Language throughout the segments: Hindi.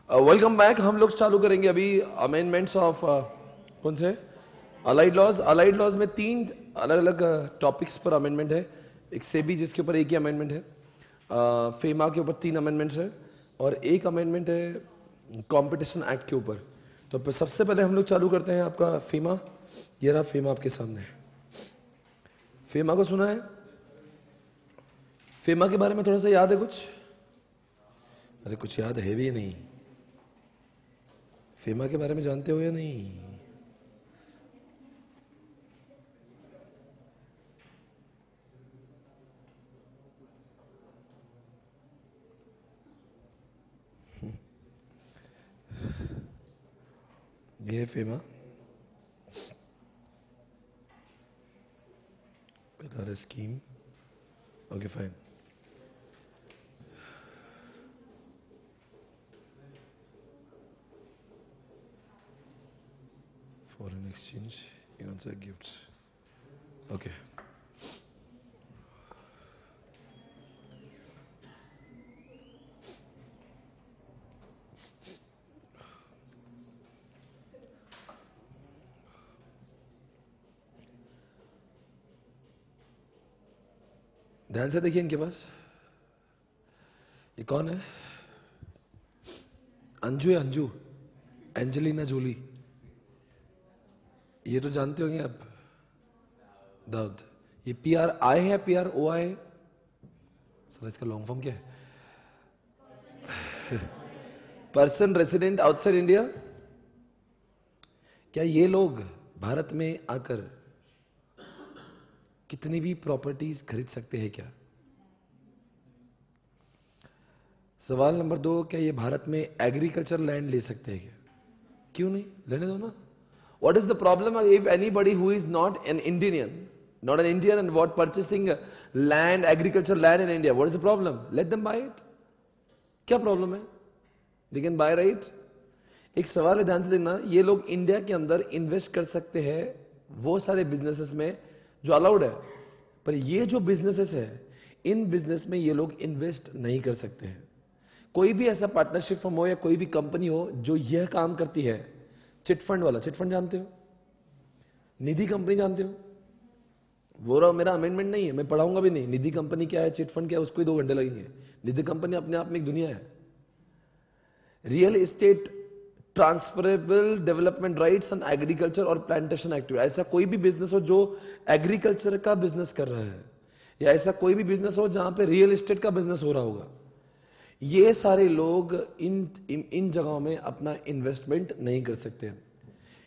Welcome back. हम लोग चालू करेंगे अभी अमेंडमेंट्स ऑफ कौन से अलाइड लॉज। अलाइड लॉज में 3 अलग अलग टॉपिक्स पर अमेंडमेंट है। एक सेबी जिसके ऊपर एक ही अमेंडमेंट है, फेमा के ऊपर 3 अमेंडमेंट्स है और एक अमेंडमेंट है कंपटीशन एक्ट के ऊपर। तो सबसे पहले हम लोग चालू करते हैं आपका फेमा। ये रहा फेमा आपके सामने। फेमा को सुना है? फेमा के बारे में थोड़ा सा याद है कुछ? अरे कुछ याद है भी नहीं? फेमा के बारे में जानते हो या नहीं? ये है FEMA. Qatar scheme. Okay, fine. Foreign exchange, inside gifts. Okay. ध्यान से देखिए इनके पास। ये कौन है? अंजू है, अंजू, एंजेलिना जोली। ये तो जानते होंगे आप। दाऊद। ये PRI है, PROI? सर इसका लॉन्ग फॉर्म क्या है? Person resident outside India. क्या ये लोग भारत में आकर कितनी भी प्रॉपर्टीज खरीद सकते हैं क्या? सवाल नंबर 2, क्या ये भारत में एग्रीकल्चर लैंड ले सकते हैं क्या? क्यों नहीं, लेने दो ना। What is the problem if anybody who is not an Indian and what purchasing land, agriculture land in India? What is the problem? Let them buy it. क्या प्रॉब्लम है? They can buy, right? एक सवाल है, ध्यान से देखना। ये लोग इंडिया के अंदर इन्वेस्ट कर सकते हैं वो सारे बिजनेसेस में जो अलाउड है, पर ये जो बिजनेसेस है इन बिजनेस में ये लोग इन्वेस्ट नहीं कर सकते हैं। कोई भी ऐसा पार्टनरशिप फर्म हो या कोई भी कंपनी हो जो यह काम करती है, चिटफंड वाला, चिटफंड जानते हो? निधि कंपनी जानते हो? वो रहा मेरा अमेंडमेंट नहीं है, मैं पढ़ाऊंगा भी नहीं। निधि कंपनी क्या है, चिटफंड क्या है, उसको ही 2 घंटे लगेंगे। निधि कंपनी अपने आप में एक दुनिया है। Real estate transferable development rights and agriculture और प्लांटेशन एक्टिविटी। ऐसा कोई भी बिजनेस हो जो एग्रीकल्चर का बिजनेस कर रहा है, या ऐसा कोई भी बिजनेस हो जहां पे रियल एस्टेट का बिजनेस हो रहा होगा, ये सारे लोग इन जगहों में अपना इन्वेस्टमेंट नहीं कर सकते।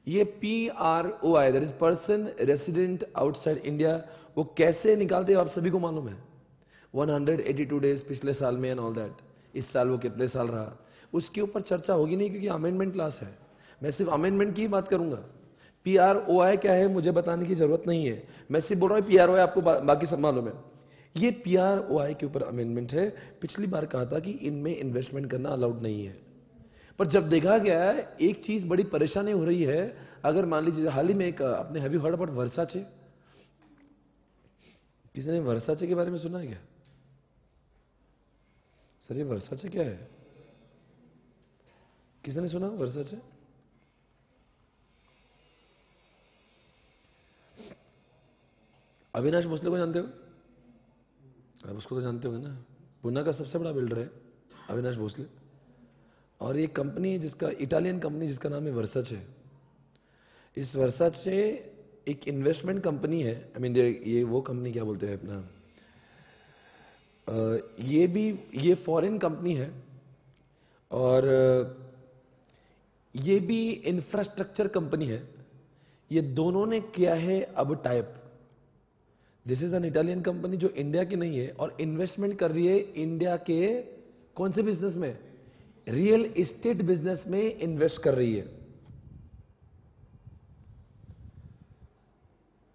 ये PROI, that is person resident outside India, वो कैसे निकालते हैं आप सभी को मालूम है। 182 डेज पिछले साल में एंड ऑल दैट। इस साल वो कितने साल रहा, उसके ऊपर चर्चा होगी नहीं, क्योंकि अमेंडमेंट क्लास है। मैं सिर्फ अमेंडमेंट की ही बात करूंगा। PROI क्या है मुझे बताने की जरूरत नहीं है, मैं सिर्फ बोल रहा हूं PROI आपको बाकी सब मालूम है। ये PROI के ऊपर अमेंडमेंट है। पिछली बार कहा था कि इनमें इन्वेस्टमेंट करना अलाउड नहीं है, पर जब देखा गया है एक चीज बड़ी परेशानी हो रही है। अगर मान लीजिए हाल ही में एक आपने हैव यू हर्ड अबाउट वर्साचे? किसी ने वर्साचे के बारे में सुना है क्या? सर ये वर्साचे क्या है, किसी ने सुना वर्साचे? अविनाश भोसले को जानते हो? आप उसको तो जानते होंगे ना, पुणे का सबसे बड़ा बिल्डर है अविनाश भोसले। और ये कंपनी है जिसका, इटालियन कंपनी जिसका नाम है वर्साचे। इस वर्साचे एक इन्वेस्टमेंट कंपनी है। आई मीन ये वो कंपनी क्या बोलते हैं अपना, ये फॉरेन कंपनी है और ये भी इंफ्रास्ट्रक्चर कंपनी है। ये दोनों ने किया है अब type. This is an Italian company जो इंडिया की नहीं है और इन्वेस्टमेंट कर रही है इंडिया के कौन से बिजनेस में? रियल एस्टेट बिजनेस में इन्वेस्ट कर रही है।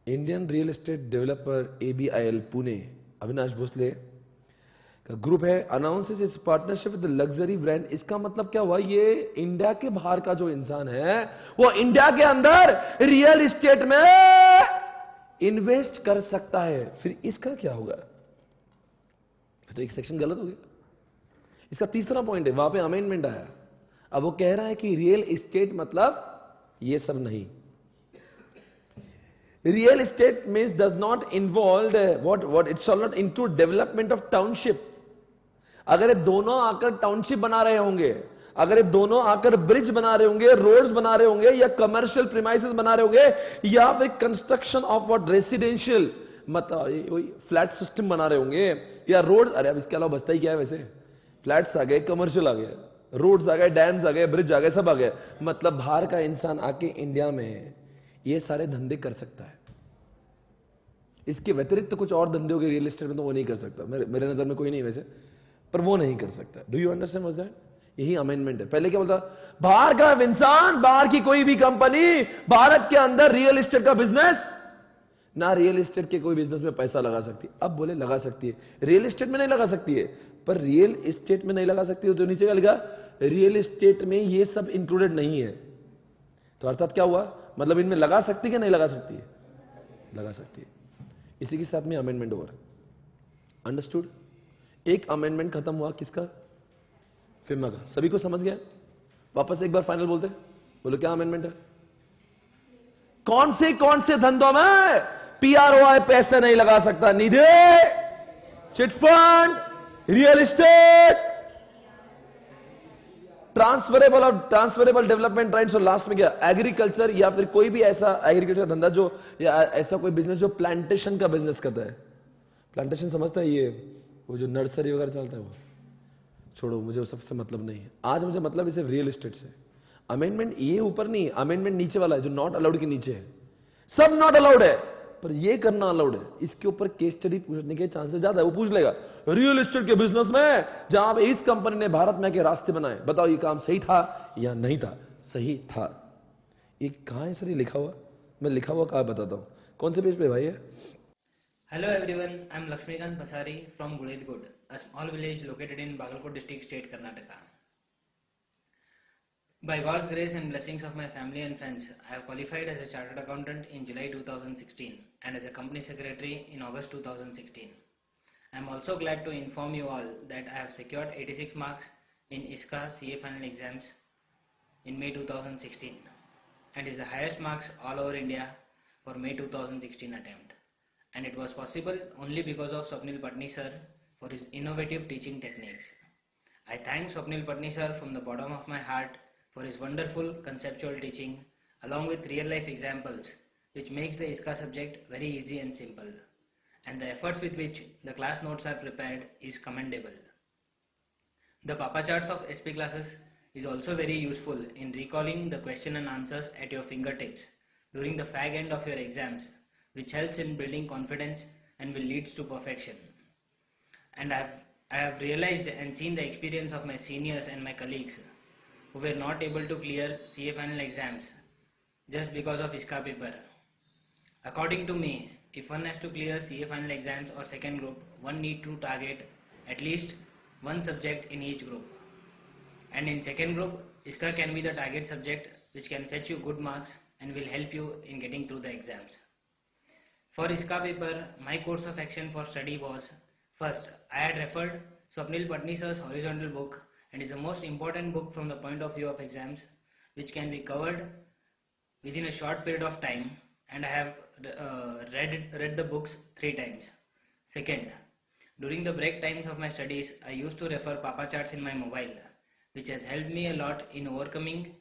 Indian real estate developer ABIL Pune, Avinash Bhosale का ग्रुप है, announces its partnership with luxury brand. इसका मतलब क्या हुआ, ये इंडिया के बाहर का जो इंसान है वो इंडिया के अंदर रियल एस्टेट में इन्वेस्ट कर सकता है। फिर इसका क्या होगा? तो एक सेक्शन गलत हो गया। इसका तीसरा पॉइंट है, वहां पे अमेंडमेंट आया। अब वो कह रहा है कि रियल एस्टेट मतलब ये सब नहीं. Real estate means does not involve what it shall not include development of township. अगर ये दोनों आकर टाउनशिप बना रहे होंगे, अगर ये दोनों आकर ब्रिज बना रहे होंगे, रोड्स बना रहे होंगे, या कमर्शियल प्रीमाइसेस बना रहे होंगे, या फिर कंस्ट्रक्शन ऑफ व्हाट रेसिडेंशियल मतलब वही फ्लैट सिस्टम बना रहे होंगे, या रोड. अरे अब इसके अलावा बचता ही क्या है वैसे? फ्लैट्स आ गए, कमर्शियल आ गए, रोड्स आ गए, डैम्स आ गए, ब्रिज आ गए, सब आ गए. मतलब बाहर का इंसान आके इंडिया में ये सारे धंधे कर सकता है. इसके व्यतिरिक्त तो कुछ और धंधे हो गए रियल एस्टेट में, तो वो नहीं कर सकता. मेरे नजर में कोई नहीं वैसे, पर वो नहीं कर सकता. Do you understand what that? यही अमेंडमेंट है. पहले क्या बोलता? बाहर का इंसान, बाहर की कोई भी कंपनी भारत के अंदर रियल एस्टेट का बिजनेस ना, रियल एस्टेट के कोई बिजनेस में पैसा लगा सकती. अब बोले लगा सकती है, रियल एस्टेट में नहीं लगा सकती है. पर रियल एस्टेट में नहीं लगा सकती हो तो नीचे क्या लिखा? रियल एस्टेट में ये सब इंक्लूडेड नहीं है. तो अर्थात क्या हुआ? मतलब इनमें लगा सकती है कि नहीं लगा सकती है? लगा सकती है. इसी के साथ में अमेंडमेंट ओवर. अंडरस्टूड? एक अमेंडमेंट खत्म हुआ किसका? फिल्म का. सभी को समझ गया? वापस एक बार फाइनल बोलते. बोलो क्या अमेंडमेंट है? कौन से धंधों में पीआरओआई पैसे नहीं लगा सकता? Nidhi, chit fund, real estate, transferable development rights, और लास्ट में क्या? एग्रीकल्चर, या फिर कोई भी ऐसा एग्रीकल्चर धंधा जो, या ऐसा कोई बिजनेस जो प्लांटेशन का बिजनेस करता है. प्लांटेशन समझता है? ये वो जो नर्सरी वगैरह चलता है वो. छोड़ो, मुझे सबसे मतलब नहीं है आज. मुझे मतलब सिर्फ रियल एस्टेट से. अमेंडमेंट ये ऊपर नहीं, अमेंडमेंट नीचे वाला है जो नॉट अलाउड के नीचे है. सब नॉट अलाउड है, पर ये करना अलाउड है. इसके ऊपर केस स्टडी पूछने के चांसेस ज्यादा है. वो पूछ लेगा रियल एस्टेट के बिजनेस में जहां पे इस कंपनी ने भारत में के रास्ते बनाए, बताओ ये काम सही था या नहीं था? सही था. ये कहां है सर? ये लिखा हुआ? मैं लिखा हुआ कहां बताता हूं. कौन से पेज पे भाई है? Hello everyone, I am Lakshmikant Pasari from Gulejgud, a small village located in Bagalkot district, state Karnataka. By God's grace and blessings of my family and friends, I have qualified as a chartered accountant in July 2016 and as a company secretary in August 2016. I am also glad to inform you all that I have secured 86 marks in ISCA CA final exams in May 2016 and is the highest marks all over India for May 2016 attempt. And it was possible only because of Swapnil Patni sir for his innovative teaching techniques. I thank Swapnil Patni sir from the bottom of my heart for his wonderful conceptual teaching along with real life examples which makes the ISCA subject very easy and simple. And the efforts with which the class notes are prepared is commendable. The Papa charts of SP classes is also very useful in recalling the question and answers at your fingertips during the fag end of your exams, which helps in building confidence and will lead to perfection. And I have realized and seen the experience of my seniors and my colleagues who were not able to clear CA final exams just because of ISCA paper. According to me, if one has to clear CA final exams or second group, one need to target at least one subject in each group. And in second group, ISCA can be the target subject which can fetch you good marks and will help you in getting through the exams. For ISCA paper, my course of action for study was, first, I had referred Swapnil Patni sir's horizontal book and is the most important book from the point of view of exams which can be covered within a short period of time, and I have read the books 3 times. Second, during the break times of my studies, I used to refer Papa charts in my mobile, which has helped me a lot in overcoming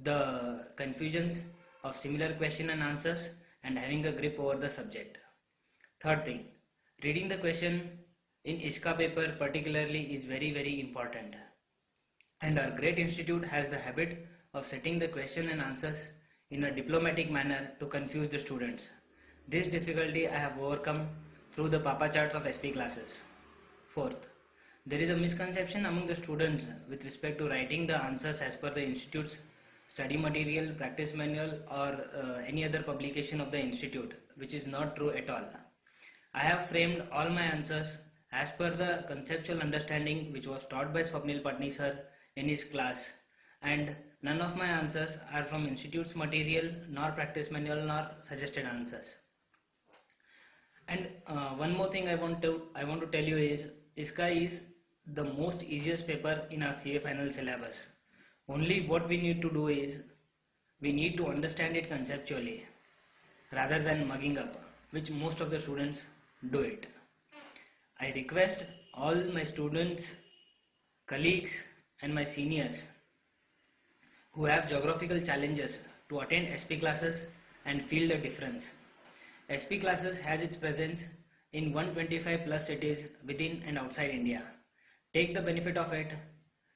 the confusions of similar question and answers and having a grip over the subject. Third thing, reading the question in ISCA paper particularly is very important. And our great institute has the habit of setting the question and answers in a diplomatic manner to confuse the students. This difficulty I have overcome through the Papa charts of SP classes. Fourth, there is a misconception among the students with respect to writing the answers as per the institute's study material, practice manual or any other publication of the institute, which is not true at all. I have framed all my answers as per the conceptual understanding which was taught by Swapnil Patni sir in his class, and none of my answers are from institute's material, nor practice manual, nor suggested answers. And one more thing I want to tell you is ISCA is the most easiest paper in our CA final syllabus. Only what we need to do is, we need to understand it conceptually rather than mugging up, which most of the students do it. I request all my students, colleagues and my seniors who have geographical challenges to attend SP classes and feel the difference. SP classes has its presence in 125 plus cities within and outside India. Take the benefit of it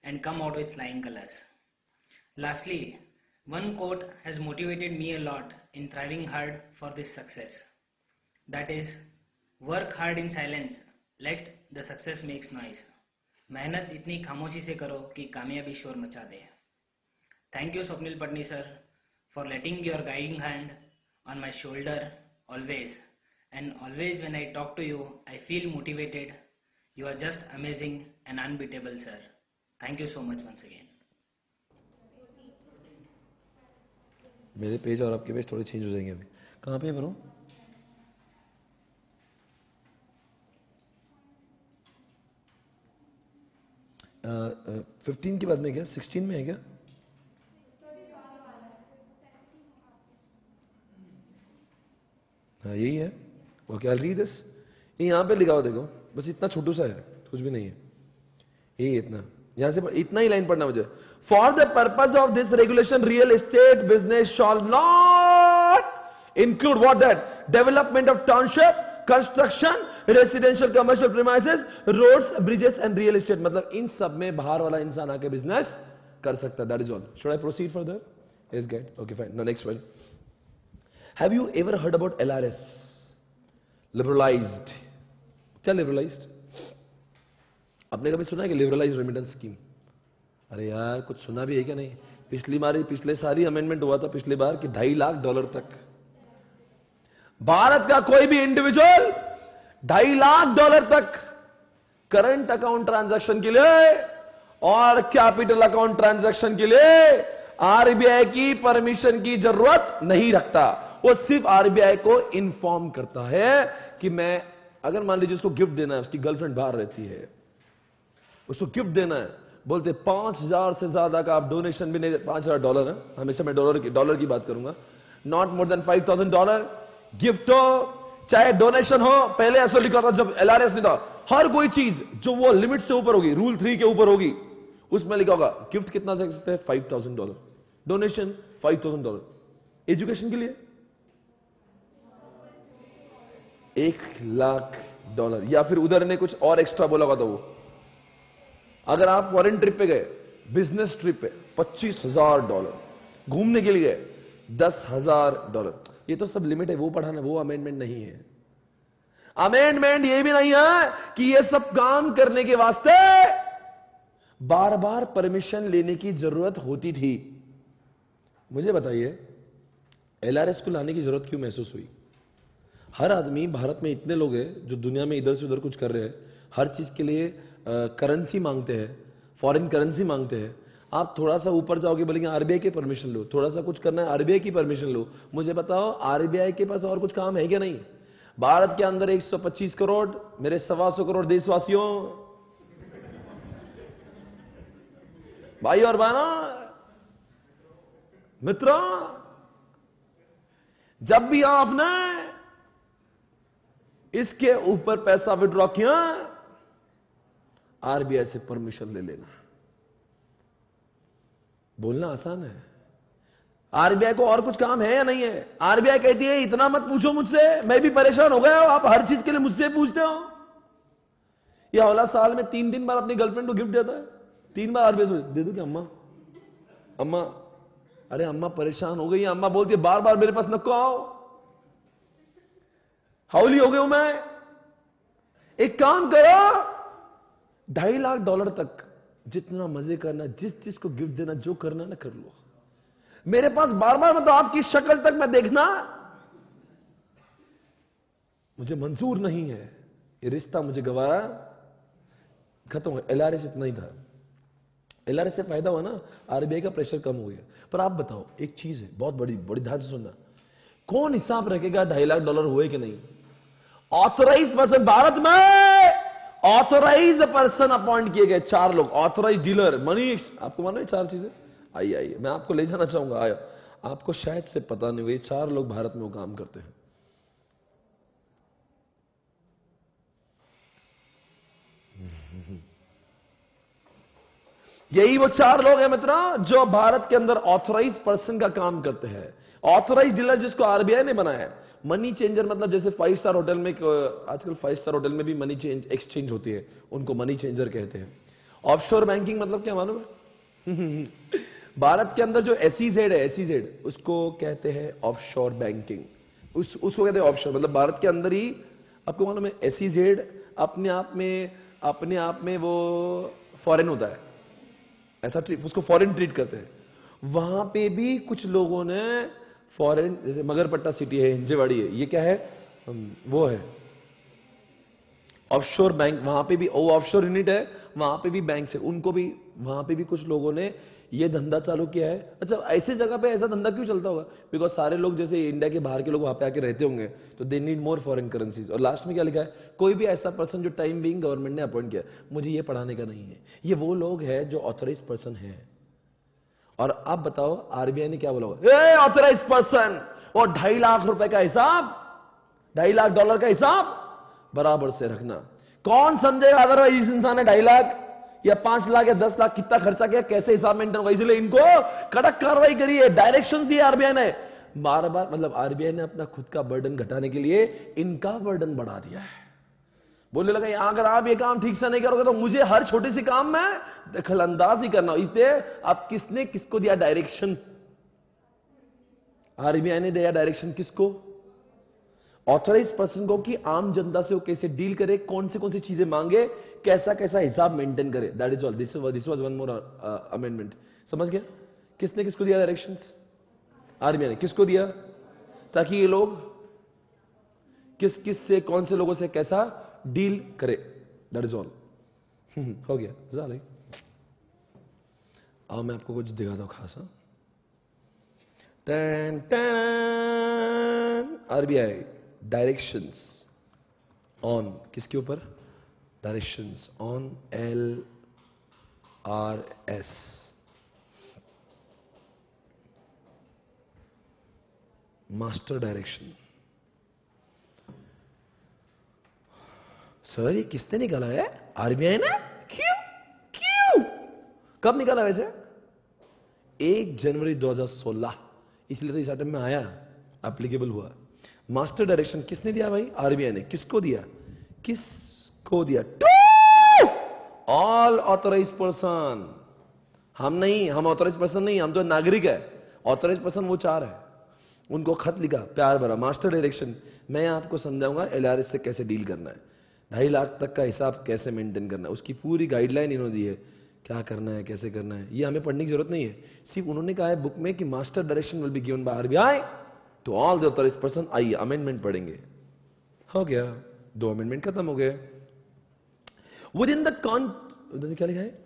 and come out with flying colors. Lastly, one quote has motivated me a lot in thriving hard for this success. That is, work hard in silence, let the success makes noise. मेहनत इतनी खामोशी से करो कि कामयाबी शोर मचा दे. Thank you Swapnil Patni sir for letting your guiding hand on my shoulder always. And always when I talk to you, I feel motivated. You are just amazing and unbeatable sir. Thank you so much once again. मेरे पेज और आपके पेज थोड़े चेंज हो जाएंगे अभी. कहाँ पे करूँ? अ 15 के बाद में क्या 16 में है क्या? हाँ यही है. Okay, I read this. यहाँ पे लिखा हुआ देखो, बस इतना छोटू सा है, कुछ भी नहीं है. यही इतना, यहां से इतना ही लाइन पढ़ना मुझे. For the purpose of this regulation real estate business shall not include what that development of township, construction, residential commercial premises, roads, bridges and real estate. मतलब इन सब में बाहर वाला इंसान आके बिजनेस कर सकता है. That is all. Should I proceed further? Is get okay fine. Now next one. Have you ever heard about LRS? Liberalised. क्या लिबरलाइज्ड? आपने कभी सुना है कि लिबरलाइज रेमिटेंस स्कीम? अरे यार कुछ सुना भी है क्या नहीं? पिछले साल ही अमेंडमेंट हुआ था पिछली बार कि $2.5 लाख तक भारत का कोई भी इंडिविजुअल $2.5 लाख तक करंट अकाउंट ट्रांजैक्शन के लिए और कैपिटल अकाउंट ट्रांजैक्शन के लिए आरबीआई की परमिशन की जरूरत नहीं रखता. वो सिर्फ आरबीआई को इन्फॉर्म करता है कि मैं, अगर मान लीजिए उसको गिफ्ट देना है, उसकी गर्लफ्रेंड बाहर रहती है, उसको गिफ्ट देना है, बोलते 5,000 से ज्यादा का आप डोनेशन भी नहीं. $5,000 है, हमेशा मैं डॉलर की बात करूंगा. नॉट मोर देन $5,000 गिफ्ट हो चाहे डोनेशन हो. पहले ऐसा लिखा था जब LRS नहीं था, हर कोई चीज जो वो लिमिट से ऊपर होगी, रूल 3 के ऊपर होगी, उसमें लिखा होगा गिफ्ट कितना दे सकते हैं? $5,000. डोनेशन $5,000. एजुकेशन के लिए $1,00,000. या फिर उधर ने कुछ और एक्स्ट्रा बोला होगा. तो वो अगर आप फॉरेन ट्रिप पे गए, बिजनेस ट्रिप पे $25,000, घूमने के लिए $10,000. ये तो सब लिमिट है, वो पढ़ाना, वो अमेंडमेंट नहीं है. अमेंडमेंट ये भी नहीं है कि ये सब काम करने के वास्ते बार बार परमिशन लेने की जरूरत होती थी. मुझे बताइए LRS को लाने की जरूरत क्यों महसूस हुई? हर आदमी, भारत में इतने लोग हैं जो दुनिया में इधर से उधर कुछ कर रहे हैं, हर चीज के लिए करेंसी मांगते हैं, फॉरेन करेंसी मांगते हैं. आप थोड़ा सा ऊपर जाओगे, बोलेंगे आरबीआई की परमिशन लो, थोड़ा सा कुछ करना है आरबीआई की परमिशन लो. मुझे बताओ आरबीआई के पास और कुछ काम है क्या? नहीं. भारत के अंदर 125 करोड़, मेरे 125 करोड़ देशवासियों, भाई और बहनों, मित्रों, जब भी आपने इसके ऊपर पैसा विड्रॉ किया, आरबीआई से परमिशन ले लेना. बोलना आसान है. आरबीआई को और कुछ काम है या नहीं है? आरबीआई कहती है इतना मत पूछो मुझसे, मैं भी परेशान हो गया हूं, आप हर चीज के लिए मुझसे पूछते हो. यह हौला साल में 3 बार अपनी गर्लफ्रेंड को गिफ्ट देता है. 3 बार आरबीआई से दे दो क्या? अम्मा, अरे अम्मा परेशान हो गई है. अम्मा बोलती है बार बार मेरे पास नको आओ, हाउली हो गई हूं मैं. एक काम करो, $2.5 लाख तक जितना मजे करना, जिस चीज को गिफ्ट देना, जो करना ना कर लो. मेरे पास बार बार मतलब आपकी शक्ल तक मैं देखना मुझे मंजूर नहीं है. ये रिश्ता मुझे गवारा, खत्म हो. LRS इतना ही था. LRS से फायदा हुआ ना, आरबीआई का प्रेशर कम हो गया. पर आप बताओ, एक चीज है बहुत बड़ी ध्यान से सुनना, कौन हिसाब रखेगा $2.5 लाख हुए कि नहीं? Authorise person. भारत में ऑथोराइज पर्सन अपॉइंट किए गए 4 लोग. ऑथोराइज डीलर, मनी, आपको मालूम है 4 चीजें. आइए आइए, मैं आपको ले जाना चाहूंगा। आया, आपको शायद से पता नहीं, वे 4 लोग भारत में वो काम करते हैं। यही वो 4 लोग हैं मित्रों जो भारत के अंदर ऑथराइज पर्सन का काम करते हैं। ऑथराइज डीलर जिसको आरबीआई ने बनाया है। मनी चेंजर मतलब जैसे 5 स्टार होटल में, आजकल 5 स्टार होटल में भी मनी चेंज एक्सचेंज होती है, उनको मनी चेंजर कहते हैं। ऑफशोर बैंकिंग मतलब क्या मालूम है? भारत के अंदर जो एसईजेड है, एसईजेड उसको कहते हैं ऑफशोर बैंकिंग। उसको कहते हैं ऑफशोर, मतलब भारत के अंदर ही। आपको मालूम है एसईजेड अपने आप में वो फॉरेन होता है, ऐसा उसको फॉरेन ट्रीट करते हैं। वहां पे भी कुछ लोगों ने फॉरेन, जैसे मगरपट्टा सिटी है, हिंजेवाड़ी है, ये क्या है? वो है ऑफशोर बैंक। वहां पे भी वो ऑफशोर यूनिट है, वहां पे भी बैंक है, उनको भी वहां पे भी कुछ लोगों ने ये धंधा चालू किया है। अच्छा, ऐसे जगह पे ऐसा धंधा क्यों चलता होगा? बिकॉज सारे लोग जैसे इंडिया के बाहर के लोग वहां पे आके रहते होंगे, तो they need more foreign currencies. और लास्ट में क्या लिखा है? कोई भी ऐसा पर्सन जो टाइम बीइंग गवर्नमेंट ने अपॉइंट किया। मुझे ये पढ़ाने का नहीं है, ये वो लोग हैं जो ऑथराइज पर्सन है। और आप बताओ आरबीआई ने क्या बोला होगा? ऑथराइज पर्सन, और 2.5 लाख रुपए का हिसाब, $2.5 लाख का हिसाब बराबर से रखना। कौन समझेगा अदरवाइज? इस इंसान ने 2.5 लाख या 5 लाख या 10 लाख कितना खर्चा किया, कैसे हिसाब मेंटेन होगा? इसलिए इनको कड़क कार्रवाई करिए, डायरेक्शन दिए आरबीआई ने। बार बार मतलब आरबीआई ने अपना खुद का बर्डन घटाने के लिए इनका बर्डन बढ़ा दिया है। बोलने लगा अगर आप ये काम ठीक से नहीं करोगे तो मुझे हर छोटी सी काम में दखल अंदाज ही करना। इसलिए अब किसने किसको दिया डायरेक्शन? आरबीआई ने दिया डायरेक्शन किसको? ऑथराइज पर्सन को, कि आम जनता से वो कैसे डील करे, कौन सी चीजें मांगे, कैसा कैसा हिसाब मेंटेन करे। That is all. This was one more amendment. समझ गया? किसने किसको दिया डायरेक्शंस? आरबीआई ने किसको दिया? ताकि ये लोग किस किस से, कौन से लोगों से कैसा डील करे। That is all. हो गया ज़्यादा। आओ मैं आपको कुछ दिखाता हूं खासा। आरबीआई डायरेक्शंस ऑन किसके ऊपर? Directions on LRS। Master direction. Sir ये किसने निकाला है? आरबीआई ने। क्यों क्यों कब निकाला वैसे? 1 जनवरी 2016, इसलिए तो इस आइटम में आया, एप्लीकेबल हुआ। मास्टर डायरेक्शन किसने दिया भाई? आरबीआई ने। किसको दिया? किसको दिया? To all authorise person. हम नहीं, हम ऑथराइज पर्सन नहीं, हम तो नागरिक है। ऑथराइज पर्सन वो 4 है, उनको खत लिखा, प्यार भरा, मास्टर डायरेक्शन। मैं आपको समझाऊंगा एलआरएस से कैसे डील करना है, 2.5 लाख तक का हिसाब कैसे मेंटेन करना है, उसकी पूरी गाइडलाइन इन्होंने दी है, क्या करना है, कैसे करना है। ये हमें पढ़ने की जरूरत नहीं है, सिर्फ उन्होंने कहा है बुक में कि master direction will be given by RBI to all the authorise person. आइए अमेंडमेंट पढ़ेंगे। हो गया, 2 अमेंडमेंट खत्म हो गए। विद इन द क्या लिखा है?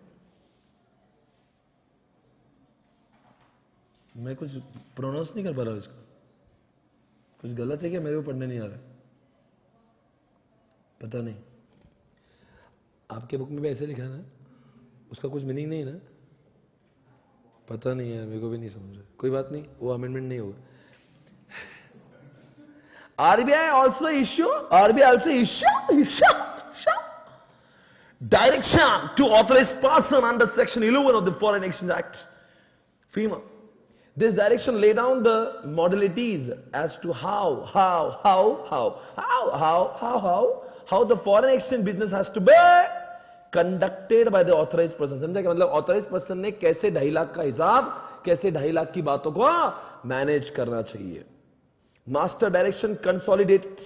मैं कुछ प्रोनाउंस नहीं कर पा रहा इसको, कुछ गलत है क्या? मेरे को पढ़ने नहीं आ रहा, पता नहीं। आपके बुक में भी ऐसे लिखा है ना? उसका कुछ मीनिंग नहीं ना? पता नहीं है, मेरे को भी नहीं समझ रहा। कोई बात नहीं, वो अमेंडमेंट नहीं होगा। RBI also issue direction to authorized person under section 11 of the Foreign Exchange Act, FEMA. This direction lay down the modalities as to how the foreign exchange business has to be conducted by the authorized person. समझा क्या मतलब? authorized person ने कैसे 2.5 लाख का हिसाब, कैसे 2.5 लाख की बातों को मैनेज करना चाहिए। Master direction consolidates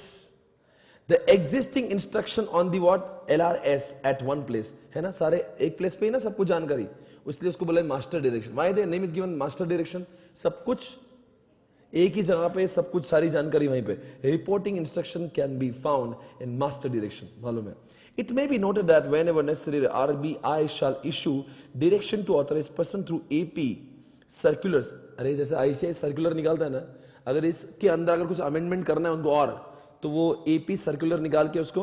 the existing instruction on the what LRS at one place, है ना? सारे एक प्लेस पे ही ना सब कुछ जानकारी, इसलिए उसको बोला master direction. Why the name is given master direction? सब कुछ एक ही जगह पे, सब कुछ सारी जानकारी वहीं पे। Reporting instruction can be found in master direction, मालूम है? It may be noted that whenever necessary RBI shall issue direction to authorise person through AP circulars. अरे जैसे आईसीआई सर्कुलर निकालता है ना, अगर इसके अंदर अगर कुछ अमेंडमेंट करना है उनको और, तो वो एपी सर्कुलर निकाल के उसको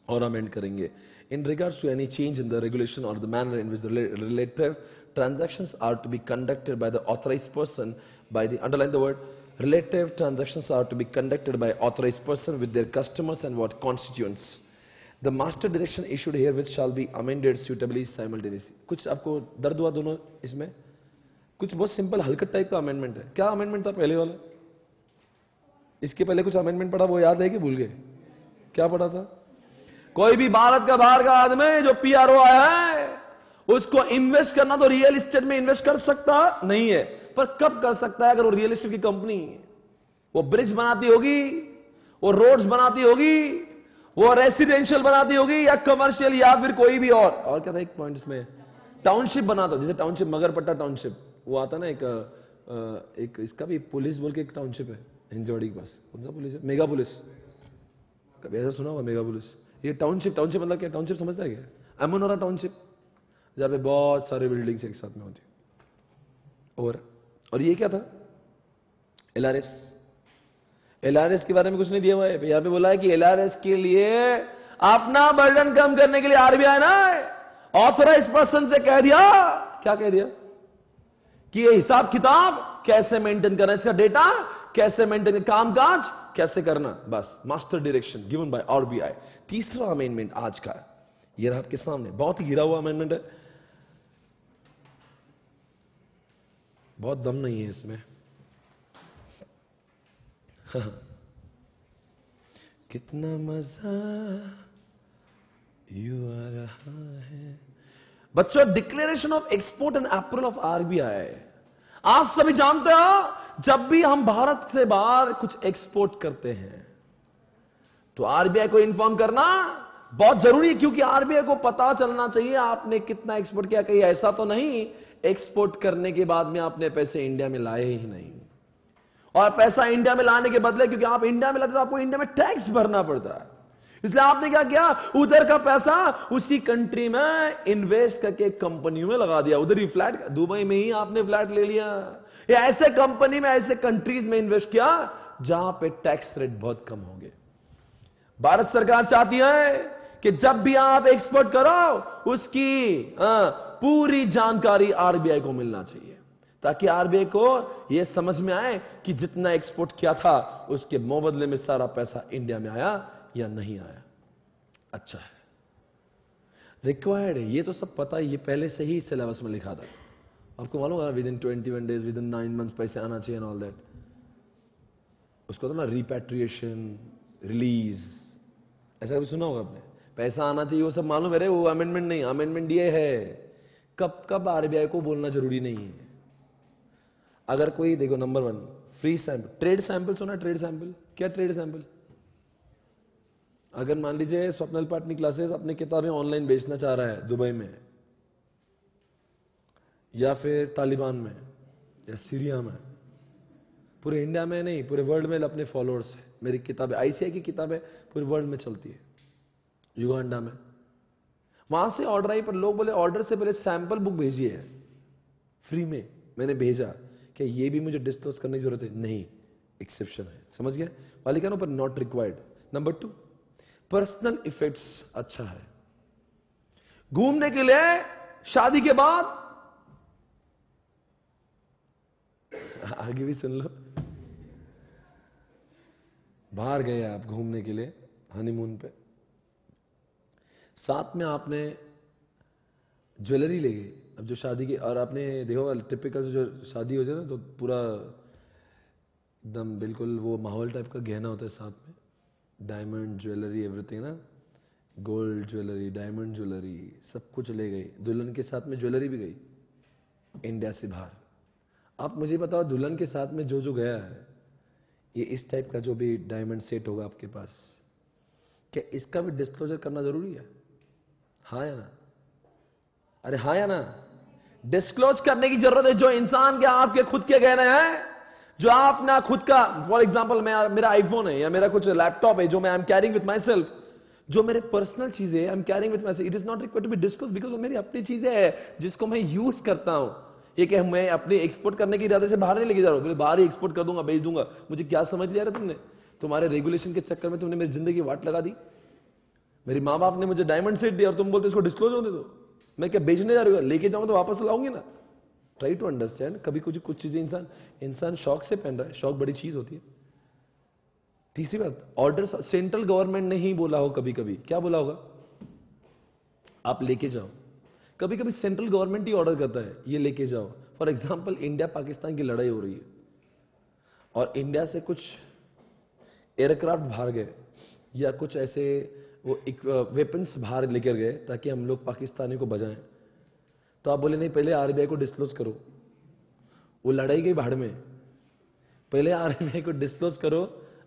और अमेंड करेंगे। In regards to any change in the regulation or the manner in which the relative transactions are to be conducted by the authorized person by the, underline the word, relative transactions are to be conducted by authorized person with their customers and what constituents. The master direction issued herewith shall be amended suitably simultaneously. कुछ आपको दर्द हुआ दोनों इसमें? कुछ बहुत सिंपल हलकट टाइप का अमेंडमेंट है. क्या अमेंडमेंट था पहले वाला? इसके पहले कुछ अमेंडमेंट पढ़ा, वो याद है कि भूल गए? क्या पढ़ा था? कोई भी भारत का बाहर का आदमी जो पीआरओ आया है उसको इन्वेस्ट करना तो रियल एस्टेट में इन्वेस्ट कर सकता नहीं है, पर कब कर सकता है? अगर वो रियल एस्टेट की कंपनी, वो ब्रिज बनाती होगी, वो रोड्स बनाती होगी, वो रेसिडेंशियल बनाती होगी या कमर्शियल या फिर कोई भी और क्या था एक पॉइंट इसमें, टाउनशिप बनाता, जैसे टाउनशिप मगरपट्टा टाउनशिप, वो आता ना एक इसका भी पुलिस बोल के एक टाउनशिप है हिंजवाड़ी के पास. कौन सा पुलिस है? Mega police. कभी ऐसा सुना होगा मेगा पुलिस? ये टाउनशिप मतलब क्या? टाउनशिप समझता है क्या? अमनोरा टाउनशिप, जहां पे बहुत सारे बिल्डिंग्स एक साथ में होती. और ये क्या था? एलआरएस. एलआरएस के बारे में कुछ नहीं दिया हुआ है. यहां पे बोला है कि एलआरएस के लिए अपना बर्डन कम करने के लिए आरबीआई ने ऑथराइज पर्सन से कह दिया, क्या कह दिया? कि ये हिसाब किताब कैसे मेंटेन करना, इसका डेटा कैसे मेंटेन, कामकाज कैसे करना. बस master direction given by RBI. तीसरा अमेंडमेंट आज का ये रहा आपके सामने. बहुत ही गिरा हुआ अमेंडमेंट है, बहुत दम नहीं है इसमें. कितना मजा यू आ रहा है. बच्चों, declaration of export and approval of RBI. आप सभी जानते हो जब भी हम भारत से बाहर कुछ एक्सपोर्ट करते हैं तो आरबीआई को इन्फॉर्म करना बहुत जरूरी है, क्योंकि आरबीआई को पता चलना चाहिए आपने कितना एक्सपोर्ट किया. कहीं ऐसा तो नहीं एक्सपोर्ट करने के बाद में आपने पैसे इंडिया में लाए ही नहीं, और पैसा इंडिया में लाने के बदले, क्योंकि आप इंडिया में लाते तो आपको इंडिया में टैक्स भरना पड़ता है, इसलिए आपने क्या किया? उधर का पैसा उसी कंट्री में इन्वेस्ट करके कंपनियों में लगा दिया. उधर ही फ्लैट, दुबई में ही आपने फ्लैट ले लिया, या ऐसे कंपनी में, ऐसे कंट्रीज में इन्वेस्ट किया जहां पे टैक्स रेट बहुत कम होंगे. भारत सरकार चाहती है कि जब भी आप एक्सपोर्ट करो उसकी पूरी जानकारी आरबीआई को मिलना चाहिए, ताकि आरबीआई को यह समझ में आए कि जितना एक्सपोर्ट किया था उसके मुबदले में सारा पैसा इंडिया में आया या नहीं आया. अच्छा है, रिक्वायर्ड है, ये तो सब पता है, ये पहले से ही सिलेबस में लिखा था. आपको मालूम है with in 21 days, with in 9 months पैसे आना चाहिए एंड ऑल दैट. उसको तो ना रिपैट्रिएशन, रिलीज, ऐसा कभी सुना होगा आपने? पैसा आना चाहिए, वो सब मालूम है रे, वो अमेंडमेंट नहीं. अमेंडमेंट ये है कब कब आरबीआई को बोलना जरूरी नहीं है. अगर कोई देखो, number 1 free sample, trade sample सुना? ट्रेड सैंपल क्या? ट्रेड सैंपल, अगर मान लीजिए स्वप्नल पाटनी क्लासेस अपनी किताबें ऑनलाइन बेचना चाह रहा है दुबई में, या फिर तालिबान में, या सीरिया में, पूरे इंडिया में नहीं पूरे वर्ल्ड में अपने फॉलोअर्स है, मेरी किताबें, आईसीआई की किताबें पूरे वर्ल्ड में चलती है, युगांडा में, वहां से ऑर्डर आई, पर लोग बोले ऑर्डर से पहले सैंपल बुक भेजिए फ्री में. मैंने भेजा, क्या ये भी मुझे डिस्क्लोज करने की जरूरत है? नहीं, एक्सेप्शन है. समझ गया? वाली कहना पर not required. Number 2, personal effects. अच्छा है, घूमने के लिए शादी के बाद, आगे भी सुन लो, बाहर गए आप घूमने के लिए हनीमून पे, साथ में आपने ज्वेलरी ले गई. अब जो शादी की, और आपने देखो टिपिकल जो शादी हो जाए ना तो पूरा एकदम बिल्कुल वो माहौल टाइप का गहना होता है साथ में, डायमंड ज्वेलरी एवरीथिंग ना, गोल्ड ज्वेलरी, डायमंड ज्वेलरी, सब कुछ ले गई. दुल्हन के साथ में ज्वेलरी भी गई इंडिया से बाहर. आप मुझे बताओ, दुल्हन के साथ में जो जो गया है, ये इस टाइप का जो भी डायमंड सेट होगा आपके पास, क्या इसका भी डिस्क्लोजर करना जरूरी है? हाँ या ना? अरे हाँ या ना? डिस्क्लोज करने की जरूरत है. जो इंसान के आपके खुद के गहने हैं, जो आप ना खुद का, फॉर एग्जाम्पल मेरा आईफोन है या मेरा कुछ लैपटॉप है जो मैं I am carrying with myself, जो मेरे पर्सनल चीजें I am carrying with myself, it is not required to be disclose, because वो मेरी अपनी चीजें हैं जिसको मैं यूज करता हूं. ये कि मैं अपने एक्सपोर्ट करने के इरादे से बाहर नहीं लेके जा रहा हूं, बाहर ही एक्सपोर्ट कर दूंगा, बेच दूंगा. मुझे क्या समझ लिया तुमने? तुम्हारे रेगुलेशन के चक्कर में तुमने मेरी जिंदगी वाट लगा दी. मेरी माँ बाप ने मुझे डायमंड सेट दिया और तुम बोलते इसको डिस्क्लोज होने दो. मैं क्या बेचने जा रही हूँ? लेके जाऊंगा तो वापस लाऊंगी ना. Try to understand. कभी कुछ कुछ चीजें इंसान शौक से पहन रहा है. शौक बड़ी चीज होती है. तीसरी बात, ऑर्डर सेंट्रल गवर्नमेंट ने ही बोला हो. कभी कभी क्या बोला होगा, आप लेके जाओ. कभी कभी सेंट्रल गवर्नमेंट ही ऑर्डर करता है, ये लेके जाओ. फॉर एग्जाम्पल, इंडिया पाकिस्तान की लड़ाई हो रही है और इंडिया से कुछ एयरक्राफ्ट बाहर गए या कुछ ऐसे वो वेपन्स बाहर लेकर गए ताकि हम लोग पाकिस्तानी को बजाएं. तो आप बोले नहीं, पहले आरबीआई को डिस्क्लोज करो. वो लड़ाई गई बाहर में, पहले आरबीआई को डिस्क्लोज करो,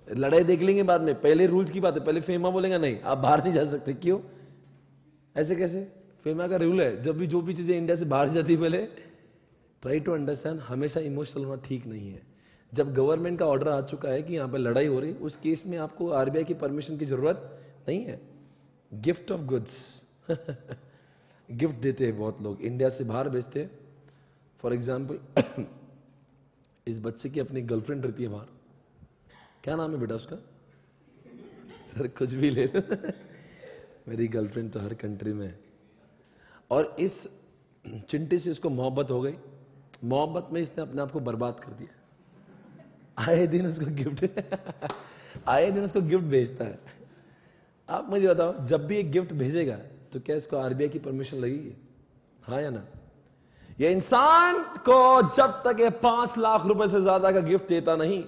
लड़ाई देख लेंगे बाद में. पहले रूल्स की बात है. पहले फेमा बोलेगा नहीं आप बाहर नहीं जा सकते. क्यों? ऐसे कैसे? फेमा का रूल है, जब भी जो भी चीजें इंडिया से बाहर जाती है, पहले ट्राई टू अंडरस्टैंड. हमेशा इमोशनल होना ठीक नहीं है. जब गवर्नमेंट का ऑर्डर आ चुका है कि यहां पर लड़ाई हो रही, उस केस में आपको आरबीआई की परमिशन की जरूरत नहीं है. गिफ्ट ऑफ गुड्स गिफ्ट देते हैं बहुत लोग, इंडिया से बाहर भेजते हैं. फॉर एग्जाम्पल, इस बच्चे की अपनी गर्लफ्रेंड रहती है बाहर. क्या नाम है बेटा उसका? सर कुछ भी ले लो. मेरी गर्लफ्रेंड तो हर कंट्री में है. और इस चिंटी से उसको मोहब्बत हो गई. मोहब्बत में इसने अपने आप को बर्बाद कर दिया. आए दिन उसको गिफ्ट भेजता है. आप मुझे बताओ, जब भी एक गिफ्ट भेजेगा तो क्या इसको आरबीआई की परमिशन लगेगी? हाँ या ना? ये इंसान को जब तक ये 5 लाख रुपए से ज्यादा का गिफ्ट देता नहीं,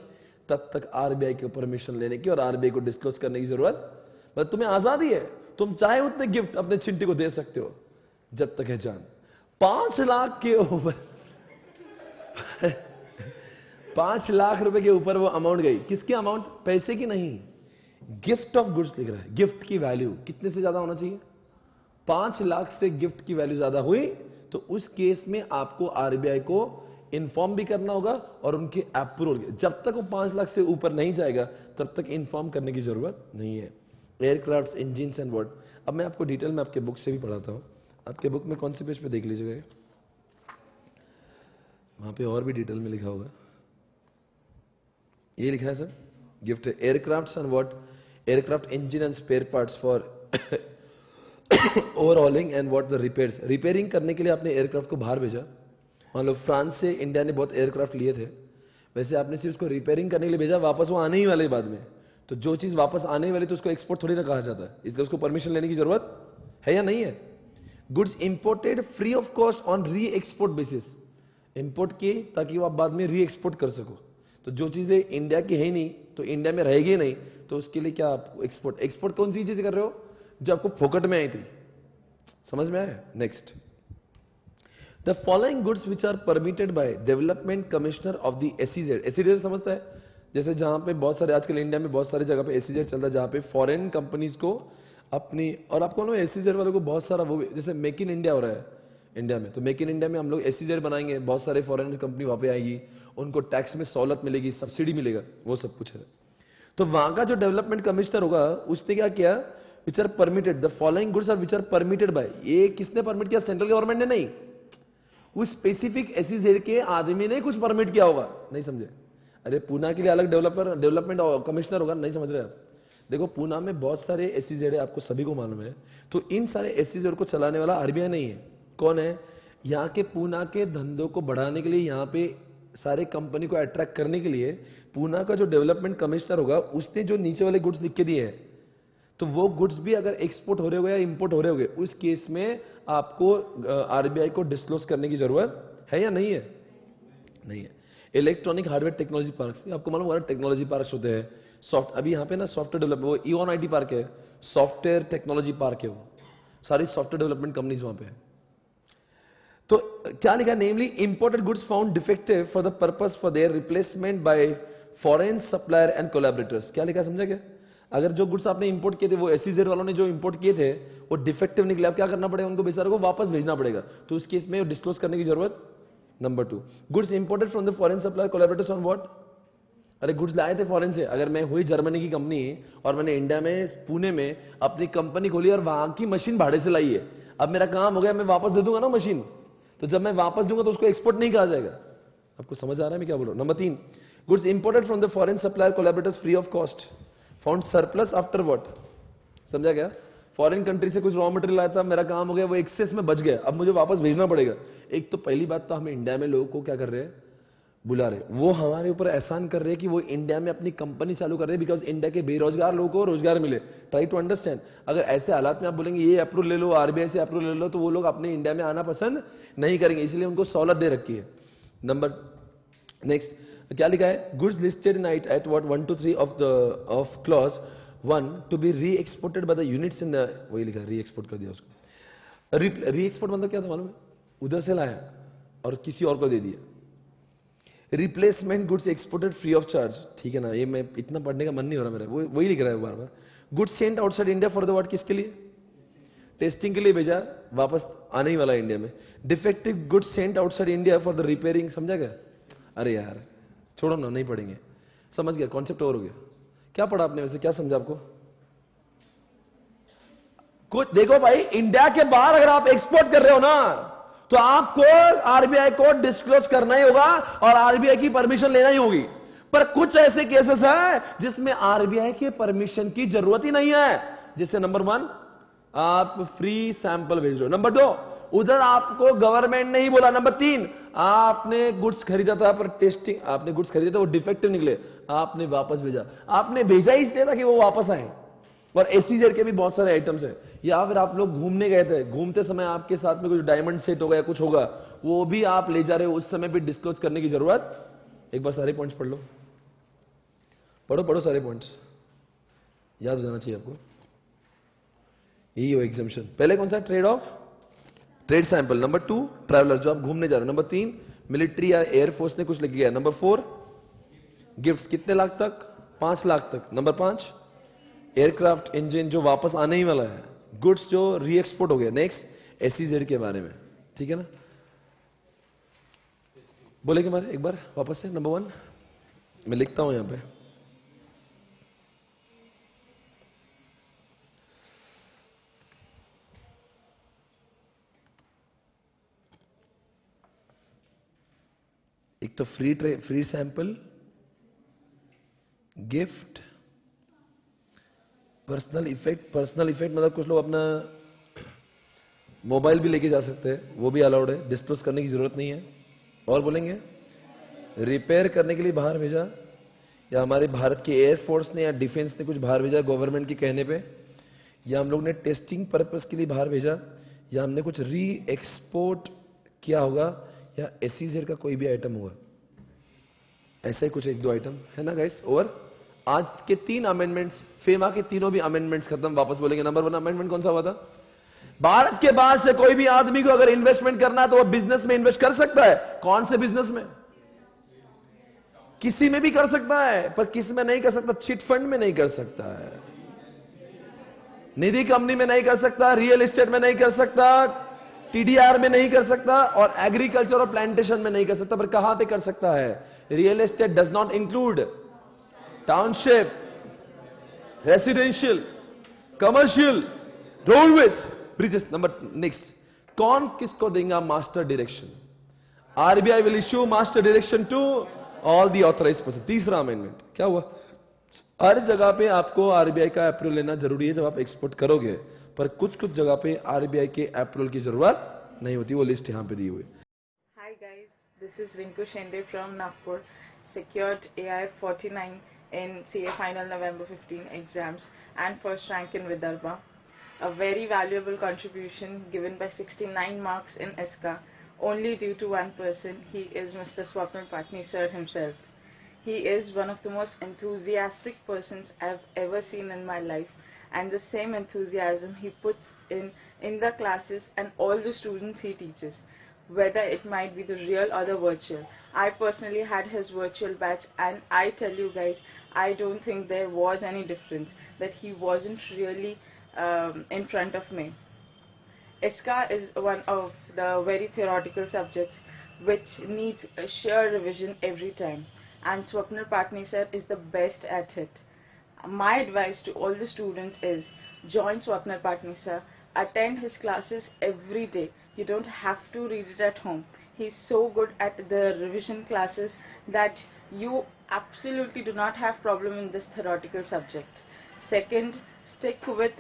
तब तक आरबीआई की परमिशन लेने की और आरबीआई को डिस्क्लोज करने की जरूरत. मतलब तुम्हें आजादी है, तुम चाहे उतने गिफ्ट अपने चिंटी को दे सकते हो जब तक है जान. 5 लाख के ऊपर 5 लाख रुपए के ऊपर वो अमाउंट गई. किसकी अमाउंट? पैसे की नहीं, गिफ्ट ऑफ गुड्स लिख रहा है. गिफ्ट की वैल्यू कितने से ज्यादा होना चाहिए? 5 लाख से गिफ्ट की वैल्यू ज्यादा हुई तो उस केस में आपको आरबीआई को इन्फॉर्म भी करना होगा और उनके अप्रूवल. जब तक वो 5 लाख से ऊपर नहीं जाएगा तब तक इन्फॉर्म करने की जरूरत नहीं है. Aircraft, engine and word. अब मैं आपको डिटेल में आपके बुक से भी पढ़ाता हूं. आपके बुक में कौन से पेज पे देख लीजिएगा, वहां पे और भी डिटेल में लिखा होगा. ये लिखा है sir, gift aircraft and what, aircraft engine and spare parts for overhauling and what the repairs. Repairing करने के लिए आपने एयरक्राफ्ट को बाहर भेजा. मान लो फ्रांस से इंडिया ने बहुत एयरक्राफ्ट लिए थे, वैसे आपने सिर्फ उसको रिपेयरिंग करने के लिए भेजा, वापस वो आने ही वाले बाद में. तो जो चीज वापस आने वाली तो उसको एक्सपोर्ट थोड़ी ना कहा जाता है, इसलिए उसको परमिशन लेने की जरूरत है या नहीं है? Goods imported free of cost on री एक्सपोर्ट बेसिस. इंपोर्ट किए ताकि वो आप बाद में री एक्सपोर्ट कर सको. तो जो चीजें इंडिया की है नहीं तो इंडिया में रहेगी नहीं, तो उसके लिए क्या आप एक्सपोर्ट. एक्सपोर्ट कौन सी चीज कर रहे हो? जो आपको फोकट में आई थी. समझ में आया? Next, the following goods which are permitted by development commissioner of the SEZ. SEZ समझता है? जैसे जहां पे बहुत सारे आजकल इंडिया में बहुत सारी जगह पे एसईजेड चलता है, जहां पे फॉरेन कंपनीज को अपनी, और आपको मालूम है एसईजेड वालों को बहुत सारा वो, जैसे मेक इन इंडिया हो रहा है इंडिया में, तो मेक इन इंडिया में हम लोग एसईजेड बनाएंगे, बहुत सारे फॉरेन कंपनी वहां पे आएगी, उनको टैक्स में सहूलत मिलेगी, सब्सिडी मिलेगा, वो सब कुछ है. तो वहां का जो डेवलपमेंट कमिश्नर होगा उसने क्या किया, which are permitted, the following goods are which are permitted by. ये किसने परमिट किया? सेंट्रल गवर्नमेंट ने नहीं, उस स्पेसिफिक एसईजेड के आदमी ने कुछ परमिट किया होगा. नहीं समझे? अरे पूना के लिए अलग डेवलपमेंट कमिश्नर होगा, नहीं समझ रहे आप? देखो पूना में बहुत सारे एसईजेड है, आपको सभी को मालूम है. तो इन सारे एसईजेड को चलाने वाला आरबीआई नहीं है. कौन है? यहाँ के पूना के धंधों को बढ़ाने के लिए, यहाँ पे सारे कंपनी को अट्रैक्ट करने के लिए पूना का जो डेवलपमेंट कमिश्नर होगा उसने जो नीचे वाले गुड्स लिख के दिए हैं, तो वो गुड्स भी अगर एक्सपोर्ट हो रहे हो या इंपोर्ट हो रहे होंगे, उस केस में आपको आरबीआई को डिस्क्लोज करने की जरूरत है या नहीं है? नहीं है. इलेक्ट्रॉनिक हार्डवेयर टेक्नोलॉजी पार्क, आपको मालूम है टेक्नोलॉजी पार्क होते हैं. सॉफ्ट, अभी यहाँ पे ना सॉफ्टवेयर डेवलप, वो ईओन आईटी पार्क है, सॉफ्टवेयर टेक्नोलॉजी पार्क है, वो सारी सॉफ्टवेयर डेवलपमेंट कंपनीज वहां पे है. तो क्या लिखा? Namely imported goods found defective for the purpose for their replacement by foreign supplier and collaborators. क्या लिखा समझा क्या? अगर जो गुड्स आपने इंपोर्ट किए थे, वो एसईजेड वालों ने जो इंपोर्ट किए थे वो डिफेक्टिव निकले, अब क्या करना पड़ेगा? उनको बेचारों को वापस भेजना पड़ेगा. तो उस केस में डिस्क्लोज करने की जरूरत. Number 2, goods imported from the foreign supplier collaborators on what. अरे गुड्स लाए थे फॉरेन से, अगर मैं हुई जर्मनी की कंपनी और मैंने इंडिया में पुणे में अपनी कंपनी खोली और वहां की मशीन भाड़े से लाई है, अब मेरा काम हो गया, मैं वापस दे दूंगा ना मशीन, तो जब मैं वापस दूंगा तो उसको एक्सपोर्ट नहीं कहा जाएगा. आपको समझ आ रहा है मैं क्या बोल रहा हूं? Number 3, goods imported from the foreign supplier collaborators free of cost found surplus after what. समझा क्या? फॉरेन कंट्री से कुछ रॉ मटेरियल आया था, मेरा काम हो गया, वो एक्सेस में बच गया, अब मुझे वापस भेजना पड़ेगा। एक तो पहली बात तो हमें इंडिया में लोगों को क्या कर रहे हैं, बुला रहे, वो हमारे ऊपर एहसान कर रहे हैं कि वो इंडिया में अपनी कंपनी चालू कर रहे हैं, बिकॉज इंडिया के बेरोजगार लोगों को रोजगार मिले। Try to understand. अगर ऐसे हालात में आप बोलेंगे ये अप्रूवल ले लो, आरबीआई से अप्रूवल ले लो, तो वो लोग अपने इंडिया में आना पसंद नहीं करेंगे, इसलिए उनको सहूलत दे रखी है। नंबर नेक्स्ट क्या लिखा है, goods listed in at what 1 to 3 of clause 1 to be re exported by the units in the, वही लिखा री एक्सपोर्ट कर दिया उसको। री एक्सपोर्ट मतलब क्या था मालूम है, उधर से लाया और किसी और को दे दिया। Replacement goods exported free of charge, ठीक है ना, ये मैं इतना पढ़ने का मन नहीं हो रहा मेरा, वही लिख रहा है बार बार। Goods sent outside India for the what, किसके लिए, टेस्टिंग के लिए भेजा, वापस आने ही वाला है इंडिया में। Defective goods sent outside India for the repairing, समझा क्या? अरे यार छोड़ो ना, नहीं पढ़ेंगे, समझ गया, कॉन्सेप्ट और हो गया। क्या पढ़ा आपने वैसे, क्या समझा आपको कुछ? देखो भाई, इंडिया के बाहर अगर आप एक्सपोर्ट कर रहे हो ना, तो आपको आरबीआई को डिस्क्लोज करना ही होगा और आरबीआई की परमिशन लेना ही होगी। पर कुछ ऐसे केसेस हैं जिसमें आरबीआई के परमिशन की जरूरत ही नहीं है, जैसे नंबर 1 आप फ्री सैंपल भेज रहे हो, नंबर 2 उधर आपको गवर्नमेंट ने ही बोला, नंबर 3 आपने गुड्स खरीदा था पर टेस्टिंग, आपने गुड्स खरीदे थे वो डिफेक्टिव निकले, आपने वापस भेजा, आपने भेजा ही इसलिए था कि वो वापस आए। और एसईजेड के भी बहुत सारे आइटम्स हैं। या फिर आप लोग घूमने गए थे, घूमते समय आपके साथ में कुछ डायमंड सेट हो गया, कुछ होगा, वो भी आप ले जा रहे हो, उस समय भी डिस्क्लोज करने की जरूरत। एक बार सारे पॉइंट्स पढ़ लो, पढ़ो पढ़ो सारे पॉइंट्स, याद हो जाना चाहिए आपको। यही हो एग्जाम्शन। पहले कौन सा, trade off, trade sample. Number 2 traveller, जो आप घूमने जा रहे हो। नंबर 3 मिलिट्री या एयरफोर्स ने कुछ लिख गया। नंबर 4 गिफ्ट्स, कितने लाख तक, 5 लाख तक। नंबर 5 एयरक्राफ्ट इंजन जो वापस आने ही वाला है, गुड्स जो री एक्सपोर्ट हो गया। नेक्स्ट एसईजेड के बारे में, ठीक है ना, बोले कि मारे एक बार वापस से। नंबर 1 मैं लिखता हूं यहां पे, एक तो free sample, gift, personal effect. Personal effect मतलब कुछ लोग अपना मोबाइल भी लेके जा सकते हैं, वो भी अलाउड है, डिस्क्लोज करने की जरूरत नहीं है। और बोलेंगे रिपेयर करने के लिए बाहर भेजा, या हमारे भारत की एयरफोर्स ने या डिफेंस ने कुछ बाहर भेजा गवर्नमेंट के कहने पे, या हम लोग ने टेस्टिंग पर्पस के लिए बाहर भेजा, या हमने कुछ री एक्सपोर्ट किया होगा, या एसईजेड का कोई भी आइटम होगा। ऐसा ही कुछ 1-2 आइटम है ना गाइस। और आज के 3 अमेंडमेंट्स, फेमा के तीनों भी अमेंडमेंट्स खत्म। वापस बोलेंगे नंबर 1 अमेंडमेंट कौन सा हुआ था, भारत के बाहर से कोई भी आदमी को अगर इन्वेस्टमेंट करना है तो वो बिजनेस में इन्वेस्ट कर सकता है। कौन से बिजनेस में, किसी में भी कर सकता है, पर किस में नहीं कर सकता, चिट फंड में नहीं कर सकता है, निधि कंपनी में नहीं कर सकता, रियल एस्टेट में नहीं कर सकता, टीडीआर में नहीं कर सकता, और एग्रीकल्चर और प्लांटेशन में नहीं कर सकता। पर कहां पे कर सकता है, real estate does not include township, residential, commercial, roadways, bridges. Number next, कौन किसको देगा master direction, RBI will issue master direction to all the authorise person. तीसरा अमेंडमेंट क्या हुआ, हर जगह पे आपको आरबीआई का अप्रूवल लेना जरूरी है जब आप एक्सपोर्ट करोगे, पर कुछ कुछ जगह पे आरबीआई के अप्रूवल की जरूरत नहीं होती, वो लिस्ट यहां पे दी हुई। Hi guys, this is Rinku Shende from Nagpur. Secured AI 49 in CA Final November 15 exams and first rank in Vidarbha. A very valuable contribution given by 69 marks in ISCA only due to one person. He is Mr. Swapnil Patni sir himself. He is one of the most enthusiastic persons I've ever seen in my life, and the same enthusiasm he puts in the classes and all the students he teaches, whether it might be the real or the virtual. I personally had his virtual batch, and I tell you guys, I don't think there was any difference, that he wasn't really in front of me. ISCA is one of the very theoretical subjects which needs a sheer revision every time, and Swapnil Patni sir is the best at it. My advice to all the students is join Swapnil Patni sir, attend his classes every day. You don't have to read it at home. He's so good at the revision classes that you absolutely do not have problem in this theoretical subject. Second, stick with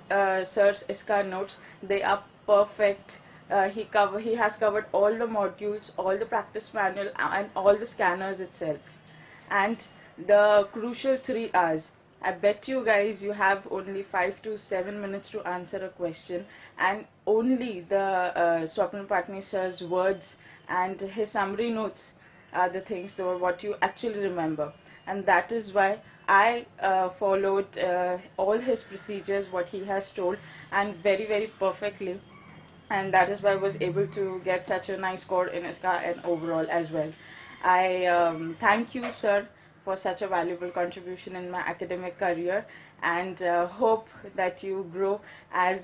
Sir's ISCA notes. They are perfect. He has covered all the modules, all the practice manual, and all the scanners itself. And the crucial 3 hours. I bet you guys you have only 5 to 7 minutes to answer a question, and only the Swapnil Patni sir's words and his summary notes are the things that were what you actually remember. And that is why I followed all his procedures, what he has told, and very, very perfectly. And that is why I was able to get such a nice score in ISCA and overall as well. I thank you, sir, for such a valuable contribution in my academic career, and hope that you grow as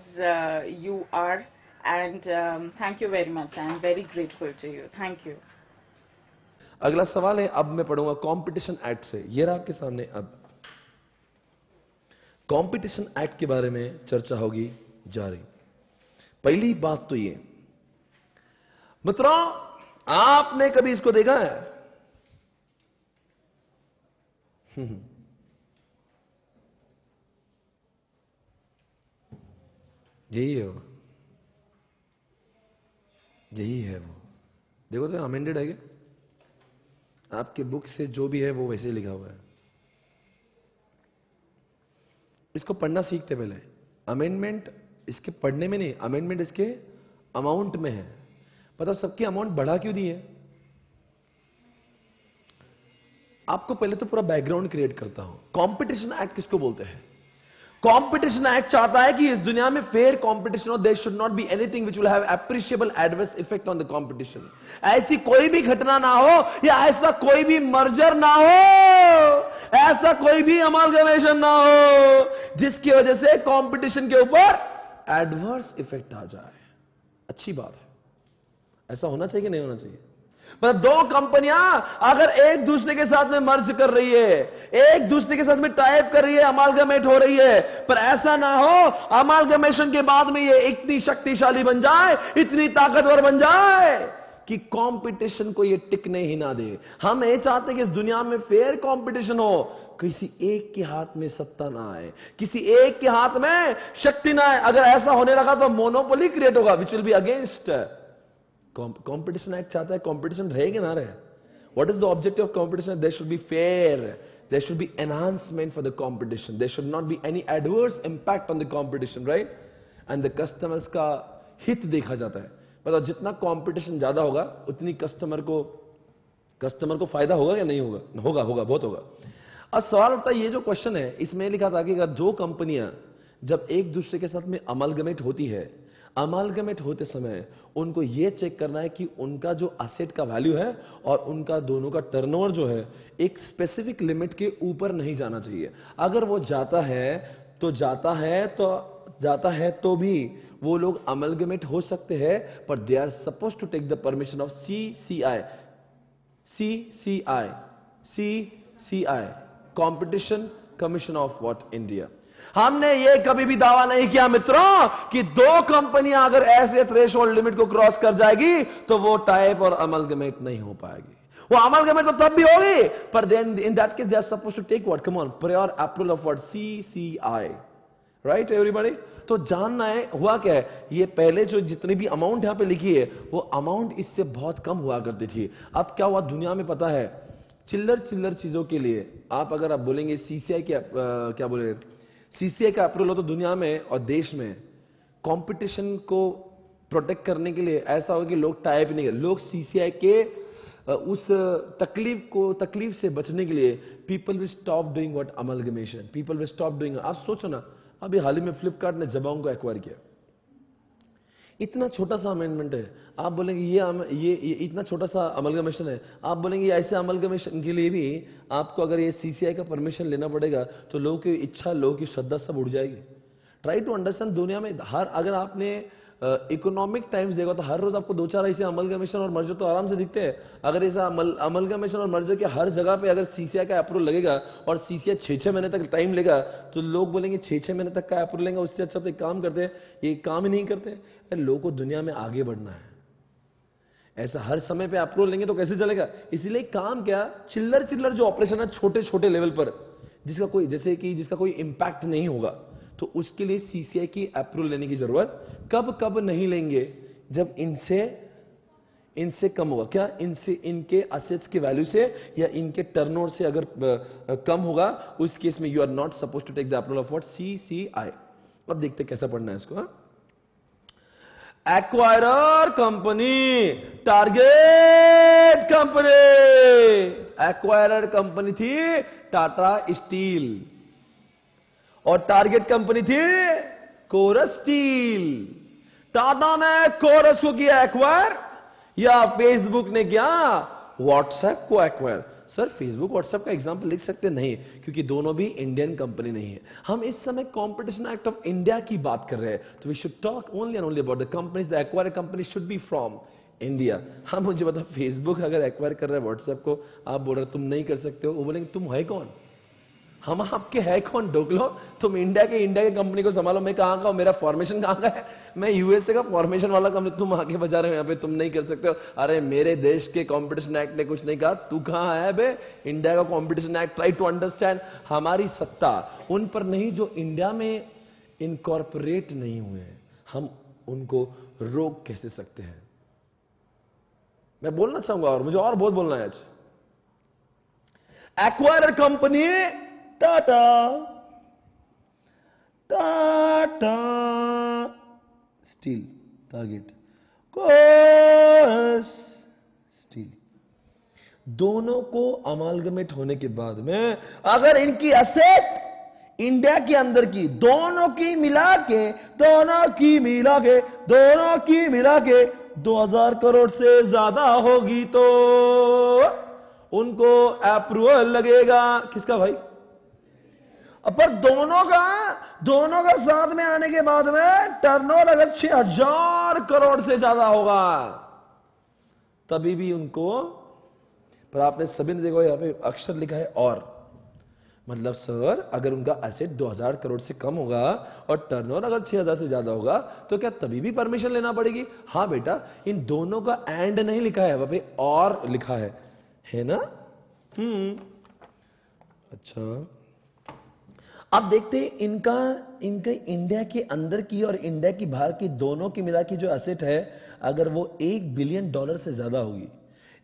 you are. And thank you very much. I am very grateful to you. Thank you. अगला सवाल है, अब मैं पढ़ूंगा कंपटीशन एक्ट से। ये रहा आपके सामने। अब कंपटीशन एक्ट के बारे में चर्चा होगी जारी। पहली बात तो ये, मित्रों, आपने कभी इसको देखा है? यही है वो, यही है वो। देखो तो अमेंडेड है क्या? आपके बुक से जो भी है वो वैसे लिखा हुआ है। इसको पढ़ना सीखते पहले। अमेंडमेंट इसके पढ़ने में नहीं, अमेंडमेंट इसके अमाउंट में है। पता सबकी अमाउंट बढ़ा क्यों दी है? आपको पहले तो पूरा बैकग्राउंड क्रिएट करता हूं। कंपटीशन एक्ट किसको बोलते हैं? कंपटीशन एक्ट चाहता है कि इस दुनिया में फेयर कंपटीशन हो। There should not be anything which will have appreciable adverse effect on the competition. ऐसी कोई भी घटना ना हो, या ऐसा कोई भी मर्जर ना हो, ऐसा कोई भी अमालगमेशन ना हो जिसकी वजह से कंपटीशन के ऊपर एडवर्स इफेक्ट आ जाए। अच्छी बात है, ऐसा होना चाहिए कि नहीं होना चाहिए? मतलब दो कंपनियां अगर एक दूसरे के साथ में मर्ज कर रही है, एक दूसरे के साथ में टाइप कर रही है, अमालगमेट हो रही है, पर ऐसा ना हो अमालगमेशन के बाद में ये इतनी शक्तिशाली बन जाए, इतनी ताकतवर बन जाए कि कंपटीशन को ये टिकने ही ना दे। हम ये चाहते हैं कि इस दुनिया में फेयर कंपटीशन हो, किसी एक के हाथ में सत्ता ना आए, किसी एक के हाथ में शक्ति ना आए। अगर ऐसा होने लगा तो मोनोपोली क्रिएट होगा, which will be against. Competition act चाहता है कंपटीशन रहे कि ना रहे। What is the objective of competition? There should be fair, there should be enhancement for the competition, there should not be any adverse impact on the competition, right? And the customers का हित देखा जाता है। मतलब जितना कंपटीशन ज्यादा होगा उतनी कस्टमर को फायदा होगा या नहीं होगा? होगा, होगा, बहुत होगा। अब सवाल उठता है, ये जो क्वेश्चन है इसमें लिखा था कि अगर जो कंपनियां जब एक दूसरे के साथ में अमालगमेट होती है, अमालगमेट होते समय उनको यह चेक करना है कि उनका जो एसेट का वैल्यू है और उनका दोनों का टर्नओवर जो है एक स्पेसिफिक लिमिट के ऊपर नहीं जाना चाहिए। अगर वो जाता है तो भी वो लोग अमालगमेट हो सकते हैं, पर they are suppose to take the permission of CCI, competition commission of what India. हमने ये कभी भी दावा नहीं किया मित्रों कि दो कंपनियां अगर ऐसे थ्रेशोल्ड लिमिट को क्रॉस कर जाएगी तो वो टाइप और अमालगमेट नहीं हो पाएगी। वो अमालगमेट तो तब भी होगी, पर then in that case they are suppose to take what, come on, prior approval of what, CCI, right everybody? तो जानना है हुआ क्या है। ये पहले जो जितनी भी अमाउंट यहां पे लिखी है वो अमाउंट इससे बहुत कम हुआ करती थी। अब क्या हुआ दुनिया में पता है, चिल्लर चीजों के लिए आप अगर आप बोलेंगे CCI क्या बोले, CCI का अप्रूवल हो तो दुनिया में और देश में कंपटीशन को प्रोटेक्ट करने के लिए ऐसा हो कि लोग टाइप नहीं करें। लोग CCI के उस तकलीफ से बचने के लिए people will stop doing what, amalgamation, people will stop doing. आप सोचो ना, अभी हाल ही में फ्लिपकार्ट ने जबांग को एक्वायर किया। इतना छोटा सा अमेंडमेंट है, आप बोलेंगे ये इतना छोटा सा अमलगमेशन है, आप बोलेंगे ऐसे अमलगमेशन के लिए भी आपको अगर ये CCI का परमिशन लेना पड़ेगा तो लोगों की इच्छा, लोगों की श्रद्धा सब उड़ जाएगी। ट्राई टू अंडरस्टैंड, दुनिया में अगर आपने इकोनॉमिक टाइम्स देखा तो हर रोज आपको 2-4 ऐसे अमलगमेशन और मर्जर तो आराम से दिखते हैं। अगर ऐसा अमलगमेशन और मर्जर के हर जगह पे अगर CCI का अप्रूवल लगेगा और CCI 6-6 महीने तक टाइम लेगा तो लोग बोलेंगे 6-6 महीने तक का अप्रूवल लेंगे, उससे अच्छा तो एक काम करते हैं, ये काम ही नहीं करते। लोगों को दुनिया में आगे बढ़ना है, ऐसा हर समय पे अप्रूवल लेंगे तो कैसे चलेगा? इसीलिए काम क्या, चिल्लर जो ऑपरेशन है छोटे छोटे लेवल पर जिसका कोई इंपैक्ट नहीं होगा, तो उसके लिए सीसीआई की अप्रूवल लेने की जरूरत कब कब नहीं लेंगे, जब इनसे कम होगा। क्या? इनसे, इनके असेट्स के वैल्यू से या इनके टर्नओवर से अगर कम होगा, उस केस में you are not suppose to take the approval of what? CCI. अब देखते कैसा पढ़ना है इसको। Acquirer company, target company. Acquirer company थी टाटा स्टील और टारगेट कंपनी थी कोरस स्टील। टाटा ने कोरस को किया एक्वायर या फेसबुक ने किया व्हाट्सएप को एक्वायर? सर फेसबुक व्हाट्सएप का एग्जांपल लिख सकते नहीं, क्योंकि दोनों भी इंडियन कंपनी नहीं है। हम इस समय कंपटीशन एक्ट ऑफ इंडिया की बात कर रहे हैं, तो we should talk only and only about the companies. The acquire company should be from India. हाँ मुझे बता, फेसबुक अगर एक्वायर कर रहा है व्हाट्सएप को, आप बोल रहे तुम नहीं कर सकते हो, वो बोलेंगे तुम है कौन? हम आपके है कौन? ढोकलो, तुम इंडिया के कंपनी को संभालो। मैं कहां का हूं? मेरा फॉर्मेशन कहां का है? मैं यूएसए का फॉर्मेशन वाला कंपनी, तुम आगे बजा रहे हो यहां पे, तुम नहीं कर सकते हो। अरे मेरे देश के कंपटीशन एक्ट ने कुछ नहीं कहा, तू कहां है बे? इंडिया का competition act. Try to understand. हमारी सत्ता उन पर नहीं जो इंडिया में इनकॉर्पोरेट नहीं हुए हैं, हम उनको रोक कैसे सकते हैं? मैं बोलना चाहूंगा और मुझे और बहुत बोलना है आज। Acquire company Tata, Tata steel, target Corus steel, दोनों को अमालगमेट होने के बाद में अगर इनकी एसेट इंडिया के अंदर की दोनों की मिला के 2000 करोड़ से ज्यादा होगी तो उनको अप्रूवल लगेगा। किसका भाई? पर दोनों का साथ में आने के बाद में टर्नओवर अगर 6000 करोड़ से ज्यादा होगा तभी भी उनको। पर आपने सभी ने देखो यहां पे अक्षर लिखा है और, मतलब सर अगर उनका एसेट 2000 करोड़ से कम होगा और टर्नओवर अगर 6000 से ज्यादा होगा तो क्या तभी भी परमिशन लेना पड़ेगी? हां बेटा, इन दोनों का एंड नहीं लिखा है, वहां पे और लिखा है ना? अच्छा, अब देखते हैं इनका इंडिया के अंदर की और इंडिया की बाहर की दोनों की मिला की जो एसेट है, अगर वो $1 बिलियन से ज्यादा होगी,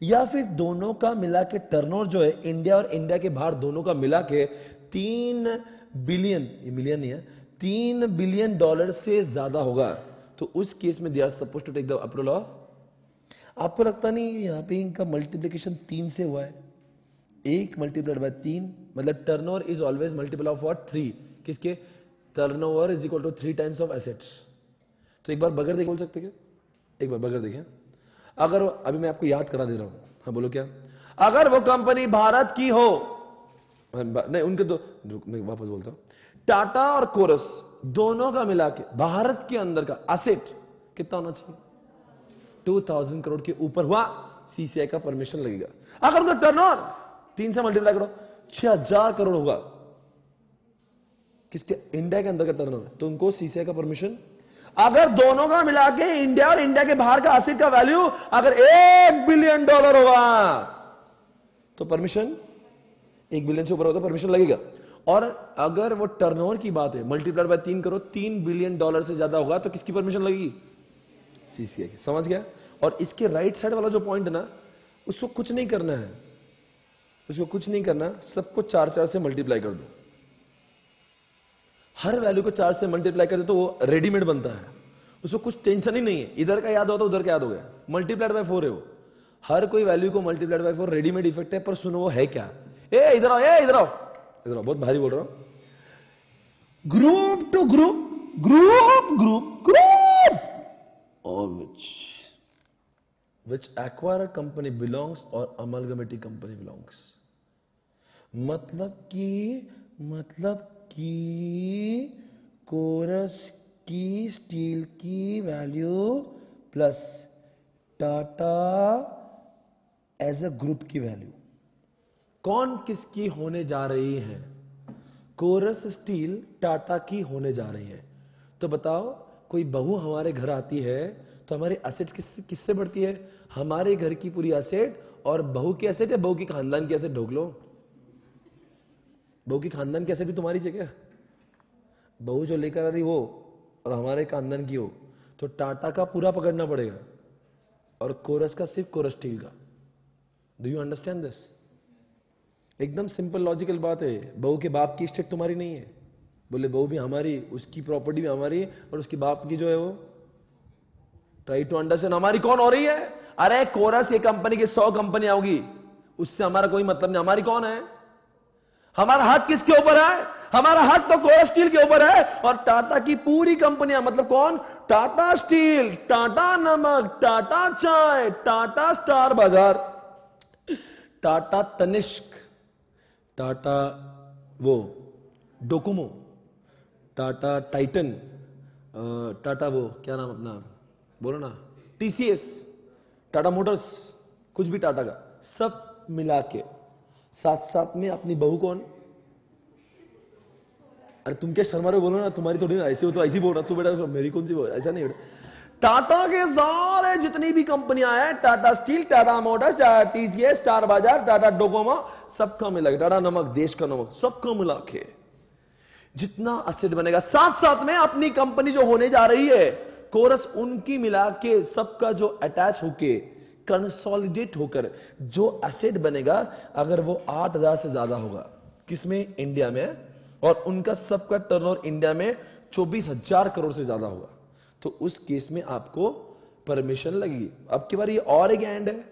या फिर दोनों का मिला के टर्नओवर जो है इंडिया और इंडिया के बाहर दोनों का मिला के 3 बिलियन, ये मिलियन नहीं है, $3 बिलियन से ज्यादा होगा, तो उस केस में they are suppose to take the approval of. आपको लगता नहीं यहां पे इनका मल्टीप्लिकेशन 3 से हुआ है? 1 मल्टीप्लाइड बाय 3, मतलब turnover is always multiple of what? 3। किसके? Turnover is equal to 3 times of assets. तो एक बार बगैर देखे बोल सकते क्या? एक बार बगैर देखे, अगर अभी मैं आपको याद करा दे रहा हूं। हाँ बोलो क्या? अगर वो कंपनी भारत की हो, नहीं उनके दो, मैं वापस बोलता हूं, टाटा और कोरस दोनों का मिला के भारत के अंदर का एसेट कितना होना चाहिए? 2000 करोड़ के ऊपर हुआ, सीसीआई का परमिशन लगेगा। अगर उनका टर्नओवर 3 से मल्टीप्लाई करो 6000 करोड़ होगा, किसके? इंडिया के अंदर का टर्नओवर, तो उनको सीसीआई का परमिशन। अगर दोनों का मिला के इंडिया और इंडिया के बाहर का एसेट का वैल्यू अगर $1 बिलियन होगा तो परमिशन, 1 बिलियन से ऊपर होगा तो परमिशन लगेगा। और अगर वो टर्नओवर की बात है, मल्टीप्लाइड बाय 3 करो, $3 बिलियन से ज्यादा होगा तो किसकी परमिशन लगेगी? सीसीआई की। समझ गया? और इसके राइट साइड वाला जो पॉइंट है ना, उसको कुछ नहीं करना है, उसको कुछ नहीं करना, सबको 4 से मल्टीप्लाई कर दो। हर वैल्यू को 4 से मल्टीप्लाई कर दो तो वो रेडीमेड बनता है, उसको कुछ टेंशन ही नहीं है। इधर का याद हो तो उधर का याद हो गया, मल्टीप्लाइड बाय 4 है वो। हर कोई वैल्यू को मल्टीप्लाइड बाय 4 रेडीमेड इफेक्ट है। पर सुनो वो है क्या? इधर आओ, इधर आओ, इधर आओ, बहुत भारी बोल रहा हूं। Group to group, of which acquirer company belongs or amalgamating company belongs। मतलब कि कोरस की स्टील की value plus Tata as a group की वैल्यू कौन किसकी होने जा रही है? कोरस स्टील टाटा की होने जा रही है। तो बताओ, कोई बहू हमारे घर आती है तो हमारी एसेट्स किससे बढ़ती है? हमारे घर की पूरी एसेट और बहू की एसेट या बहू की खानदान की एसेट? ढोक लो, बहू की खानदान की एसेट भी तुम्हारी जगह, बहू जो लेकर आ रही वो और हमारे खानदान की हो, तो टाटा का पूरा पकड़ना पड़ेगा और कोरस का सिर्फ कोरस स्टील का। Do you understand this? एकदम सिंपल लॉजिकल बात है। बहू के बाप की स्टेट तुम्हारी नहीं है, बोले बहू भी हमारी, उसकी प्रॉपर्टी भी हमारी और उसकी बाप की जो है वो, ट्राई टू अंडरस्टैंड हमारी कौन हो रही है। अरे कोरस ये कंपनी की 100 कंपनी होगी, उससे हमारा कोई मतलब नहीं। हमारी कौन है? हमारा हक किसके ऊपर है? हमारा हक तो कोरस स्टील के ऊपर है। और टाटा की पूरी कंपनियां, मतलब कौन? टाटा स्टील, टाटा नमक, टाटा चाय, टाटा स्टार बाजार, टाटा तनिष्क, टाटा वो डोकोमो, टाटा टाइटन, टाटा वो क्या नाम अपना बोलो ना, टीसीएस, टाटा मोटर्स, कुछ भी टाटा का, सब मिला के साथ साथ में अपनी बहू कौन? अरे तुम क्या शर्मा रहे हो? बोलो ना, तुम्हारी थोड़ी ना, ऐसे हो तो ऐसी बोल रहा तू बेटा, मेरी कौन सी बोल, ऐसा नहीं बेटा। टाटा के सारे जितनी भी कंपनियां हैं, Tata steel, Tata Motors, Tata TCS, star बाजार, टाटा डोकोमो, सबका मिला के, टाटा नमक, देश का नमक, सबका मिला के जितना असेट बनेगा, साथ साथ में अपनी कंपनी जो होने जा रही है कोरस, उनकी मिला के सबका जो अटैच होके कंसोलिडेट होकर जो एसेट बनेगा, अगर वो 8,000 से ज्यादा होगा, किसमें? इंडिया में, और उनका सबका टर्नओवर इंडिया में 24,000 करोड़ से ज्यादा होगा, तो उस केस में आपको परमिशन लगेगी। अब की बार ये और एक एंड है,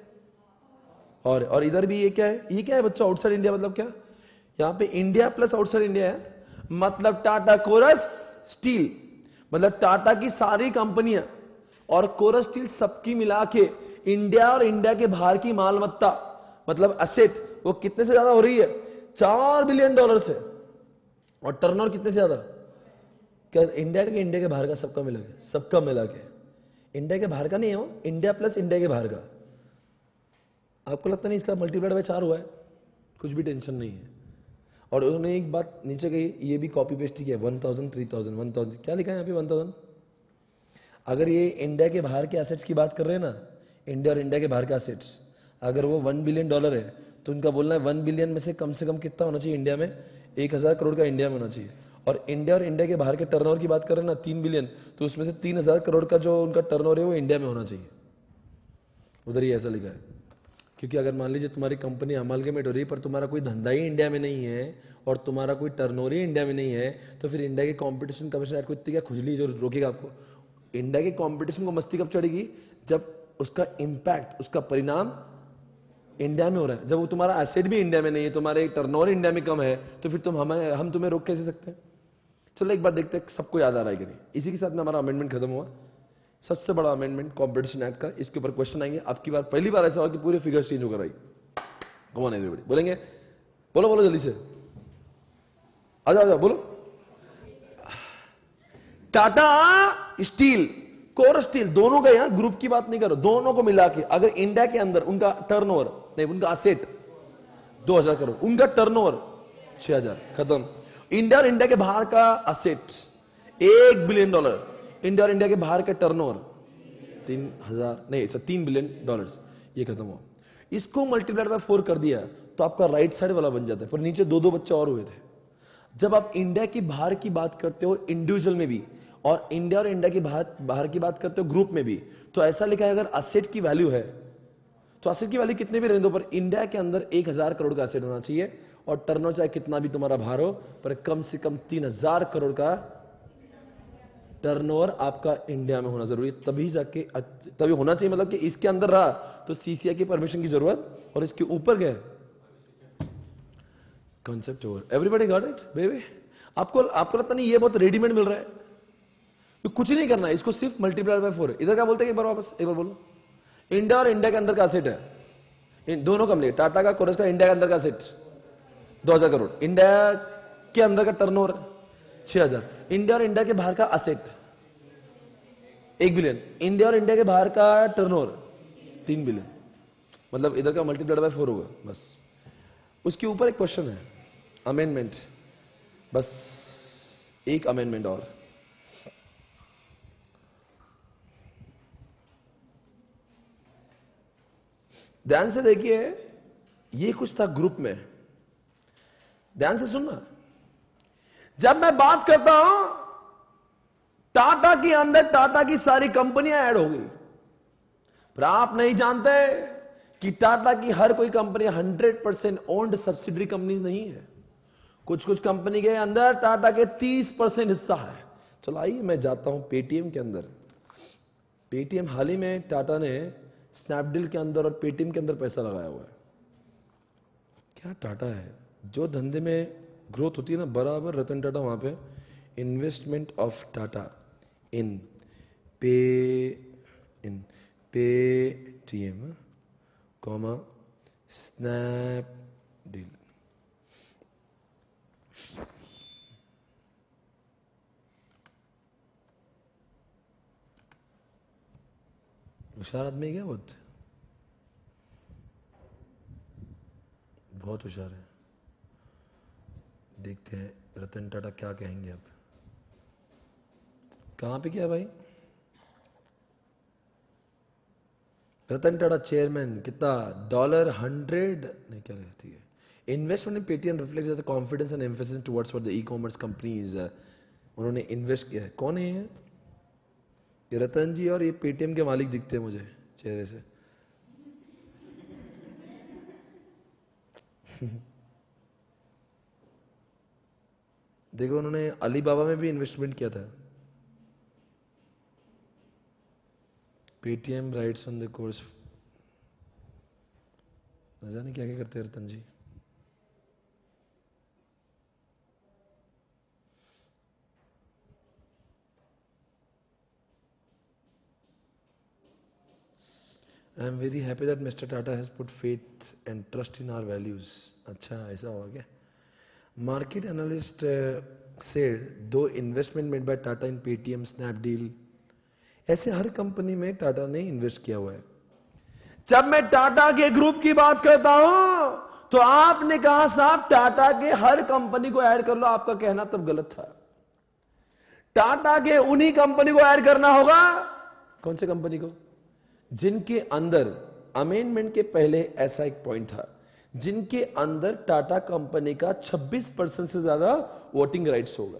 और इधर भी ये क्या है? ये क्या है बच्चा? आउटसाइड इंडिया मतलब क्या? यहां पे इंडिया प्लस आउटसाइड इंडिया है, मतलब टाटा कोरस स्टील, मतलब टाटा की सारी कंपनियां और कोरस स्टील सबकी मिला के इंडिया और इंडिया के बाहर की मालमत्ता, मतलब एसेट, वो कितने से ज्यादा हो रही है? $4 बिलियन से। और टर्नओवर कितने से ज्यादा? क्या इंडिया के बाहर का सबका मिला के? सबका मिला के, इंडिया के बाहर का नहीं हो, इंडिया प्लस इंडिया के बाहर का। आपको लगता नहीं इसका मल्टीप्लाइड बाय 4 हुआ है? कुछ भी टेंशन नहीं है। और उन्होंने एक बात नीचे कही, ये भी कॉपी पेस्ट किया, 1000, 3000, 1000, क्या लिखा है यहाँ पे? 1000। अगर ये इंडिया के बाहर के एसेट्स की बात कर रहे हैं ना, इंडिया और इंडिया के बाहर के एसेट्स, अगर वो $1 बिलियन है, तो उनका बोलना है 1 बिलियन में से कम कितना होना चाहिए इंडिया में? 1000 करोड़ का इंडिया में होना चाहिए। और इंडिया और इंडिया के बाहर के टर्नओवर की बात कर रहे हैं ना, 3 बिलियन, तो उसमें से 3000 करोड़ का जो उनका टर्नओवर है वो इंडिया में होना चाहिए। उधर ही ऐसा लिखा है। क्योंकि अगर मान लीजिए तुम्हारी कंपनी अमालगमेट हो रही है, पर तुम्हारा कोई धंधा ही इंडिया में नहीं है और तुम्हारा कोई टर्नओवर ही इंडिया में नहीं है, तो फिर इंडिया के कंपटीशन कमीशन को इतनी क्या खुजली जो रोकेगा आपको? इंडिया के कंपटीशन को मस्ती कब चढ़ेगी? जब उसका इंपैक्ट, उसका परिणाम इंडिया में हो रहा है। जब वो तुम्हारा एसेट भी इंडिया में नहीं है, तुम्हारे टर्नओवर इंडिया में कम है, तो फिर हम तुम्हें रोक कैसे सकते हैं? चलो एक बात देखते हैं सबको याद आ रहा है कि नहीं। इसी के साथ में हमारा अमेंडमेंट खत्म हुआ। सबसे बड़ा अमेंडमेंट कॉम्पिटिशन एक्ट का, इसके ऊपर क्वेश्चन आएंगे। आपकी बार पहली बार ऐसा हुआ कि पूरे फिगर्स चेंज होकर आई। कौन है बोलेंगे? बोलो बोलो जल्दी से, आ जाओ बोलो। टाटा स्टील, कोरस स्टील, दोनों का, यहां ग्रुप की बात नहीं करो, दोनों को मिला के अगर इंडिया के अंदर उनका टर्नओवर नहीं, उनका असेट 2000 करोड़, उनका टर्नओवर 6000, खत्म। इंडिया और इंडिया के बाहर का असेट $1 बिलियन, इंडिया और इंडिया के बाहर का टर्नओवर 3 बिलियन, ये खत्म हुआ। इसको मल्टीप्लाइड बाय 4 कर दिया तो आपका राइट साइड वाला बन जाता है, पर नीचे 2 बच्चे और हुए थे। जब आप इंडिया की बाहर की बात करते हो इंडिविजुअल में भी, और इंडिया और इंडिया की बाहर की बात करते हो ग्रुप में भी, तो ऐसा लिखा है अगर असेट की वैल्यू है तो असेट की वैल्यू कितने भी रहने दो, पर इंडिया के अंदर 1000 करोड़ का असेट होना चाहिए, और टर्नओवर चाहे कितना भी तुम्हारा बाहर हो, पर कम से कम 3000 करोड़ का टर्नओवर आपका इंडिया में होना जरूरी है। तभी होना चाहिए, मतलब कि इसके अंदर रहा तो सीसीआई की परमिशन की जरूरत, और इसके ऊपर गए concept over. Everybody got it baby? आपको लगता नहीं ये बहुत रेडीमेड मिल रहा है? तो कुछ नहीं करना है, इसको सिर्फ मल्टीप्लाई बाय 4। इधर क्या बोलते हैं एक बार वापस, एक बार बोलो। इंडिया और इंडिया के अंदर का असेट है, इन दोनों कंपनी, टाटा का, कोरस का, इंडिया के अंदर का असेट 2000 करोड़, इंडिया के अंदर का टर्नओवर 6000, इंडिया और इंडिया के बाहर का असेट 1 बिलियन, इंडिया और इंडिया के बाहर का टर्नओवर 3 बिलियन, मतलब इधर का मल्टीप्लाइड बाय 4 होगा बस। उसके ऊपर एक क्वेश्चन है, अमेंडमेंट, बस एक अमेंडमेंट और। ध्यान से देखिए, ये कुछ था ग्रुप में, ध्यान से सुनना। जब मैं बात करता हूं टाटा के अंदर टाटा की सारी कंपनियां ऐड हो गई। पर आप नहीं जानते कि टाटा की हर कोई कंपनी 100% ओन्ड सब्सिडरी कंपनी नहीं है। कुछ कुछ कंपनी के अंदर टाटा के 30% हिस्सा है। चलो आइए मैं जाता हूं पेटीएम के अंदर। पेटीएम हाल ही में टाटा ने स्नैपडील के अंदर और पेटीएम के अंदर पैसा लगाया हुआ है। क्या टाटा है जो धंधे में ग्रोथ होती है ना, बराबर रतन टाटा वहां पे investment of Tata in Paytm comma Snapdeal. होशियार आदमी है क्या? बहुत होशियार है। देखते हैं रतन टाटा क्या कहेंगे अब। कहां पे क्या भाई? रतन टाटा चेयरमैन कितना $100 नहीं क्या कहती है। Investment in Paytm reflects the confidence and emphasis towards for the e commerce companies. उन्होंने इन्वेस्ट किया है। कौन है ये रतन जी, और ये पेटीएम के मालिक दिखते हैं मुझे चेहरे से। देखो उन्होंने अलीबाबा में भी इन्वेस्टमेंट किया था। Paytm rights on the course, न जाने क्या क्या करते हैं Ratan ji. I am very happy that mister Tata has put faith and trust in our values. अच्छा ऐसा हुआ क्या? Market analyst said two investment made by Tata in Paytm Snapdeal. ऐसे हर कंपनी में टाटा ने इन्वेस्ट किया हुआ है। जब मैं टाटा के ग्रुप की बात करता हूं तो आपने कहा साहब टाटा के हर कंपनी को ऐड कर लो। आपका कहना तब गलत था। टाटा के उन्हीं कंपनी को ऐड करना होगा। कौन से कंपनी को? जिनके अंदर अमेंडमेंट के पहले ऐसा एक पॉइंट था, जिनके अंदर टाटा कंपनी का 26% से ज्यादा वोटिंग राइट्स होगा।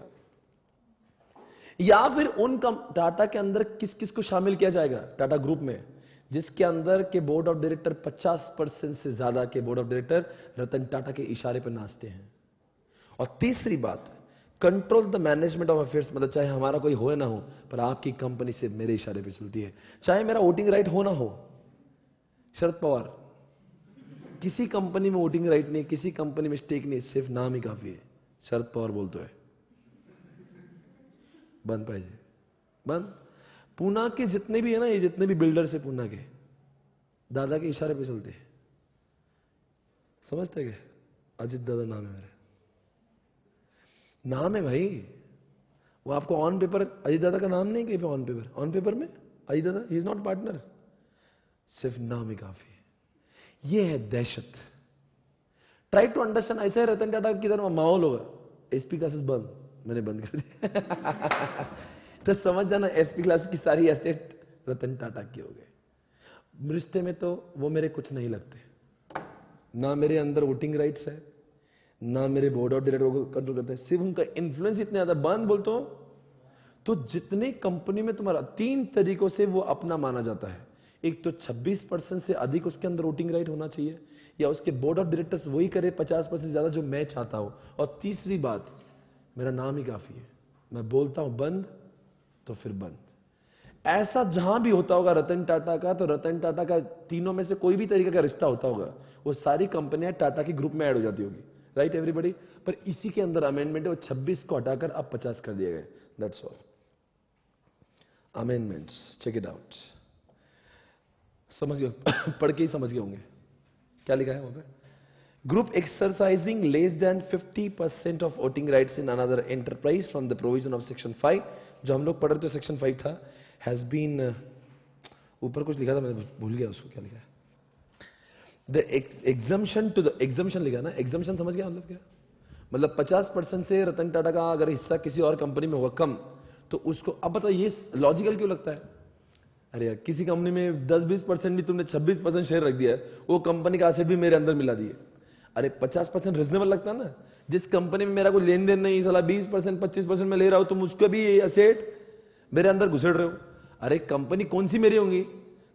या फिर उन टाटा के अंदर किस किस को शामिल किया जाएगा टाटा ग्रुप में, जिसके अंदर के बोर्ड ऑफ डायरेक्टर 50% से ज्यादा के board of director Ratan Tata के इशारे पर नाचते हैं। और तीसरी बात, control the management of affairs, मतलब चाहे हमारा कोई हो ना हो पर आपकी कंपनी से मेरे इशारे पे चलती है। चाहे मेरा वोटिंग राइट हो ना हो। शरद पवार, किसी कंपनी में वोटिंग राइट नहीं, किसी कंपनी में स्टेक नहीं, सिर्फ नाम ही काफी है। शरद पवार बोलते है बंद पाइजे बंद। पूना के जितने भी है ना, ये जितने भी बिल्डर्स है पूना के, दादा के इशारे पे चलते हैं। समझते क्या? अजित दादा नाम है मेरे, नाम है भाई। वो आपको ऑन पेपर अजित दादा का नाम नहीं कहीं पे ऑन पेपर, ऑन पेपर में Ajit Dada he is not partner, सिर्फ नाम ही काफी है। ये है दहशत। Try to understand. ऐसे है रतन टाटा की तरह माहौल होगा। एसपी क्लासेस बंद, मैंने बंद कर दिया। तो समझ जाना एसपी क्लास की सारी एसेट रतन टाटा की हो गए। रिश्ते में तो वो मेरे कुछ नहीं लगते, ना मेरे अंदर वोटिंग राइट्स है, ना मेरे बोर्ड ऑफ डायरेक्टर को कंट्रोल करते हैं। सिर्फ उनका इन्फ्लुएंस इतने ज्यादा। बंद बोलता हूं तो जितने कंपनी में तुम्हारा 3 तरीकों से वो अपना माना जाता है। एक तो 26% से अधिक उसके अंदर वोटिंग राइट होना चाहिए, या उसके बोर्ड ऑफ डायरेक्टर्स वही करे 50% ज्यादा जो मैं चाहता हूं। और तीसरी बात, मेरा नाम ही काफी है। मैं बोलता हूं बंद तो फिर बंद। ऐसा जहां भी होता होगा रतन टाटा का, तो रतन टाटा का तीनों में से कोई भी तरीके का रिश्ता होता होगा, वो सारी कंपनियां टाटा के ग्रुप में ऐड हो जाती होगी। Right everybody? पर इसी के अंदर अमेंडमेंट है, वो 26 को हटाकर अब 50 कर दिए गए। That's all amendments. Check it out. समझ गए? पढ़ के ही समझ गए होंगे क्या लिखा है वहां पे। Group exercising less than 50% of voting rights in another enterprise from the provision of section 5, जो हम लोग पढ़ रहे थे सेक्शन 5 था, हैज बीन, ऊपर कुछ लिखा था मैं भूल गया उसको क्या लिखा है। The exemption to the, exemption लिखा ना, एग्जम्पशन समझ गया मतलब क्या? मतलब 50% से रतन टाटा का अगर हिस्सा किसी और कंपनी में होगा कम, तो उसको, अब बताओ ये लॉजिकल क्यों लगता है? अरे यार किसी कंपनी में 10-20% भी तुमने 26% शेयर रख दिया है, वो कंपनी का एसेट भी मेरे अंदर मिला दिए। अरे 50% रिजनेबल लगता है ना। जिस कंपनी में मेरा कोई लेन देन नहीं, साला 20% 25% में ले रहा हूं, तुम उसको भी एसेट मेरे अंदर घुसेड़ रहे हो। अरे कंपनी कौन सी मेरी होंगी?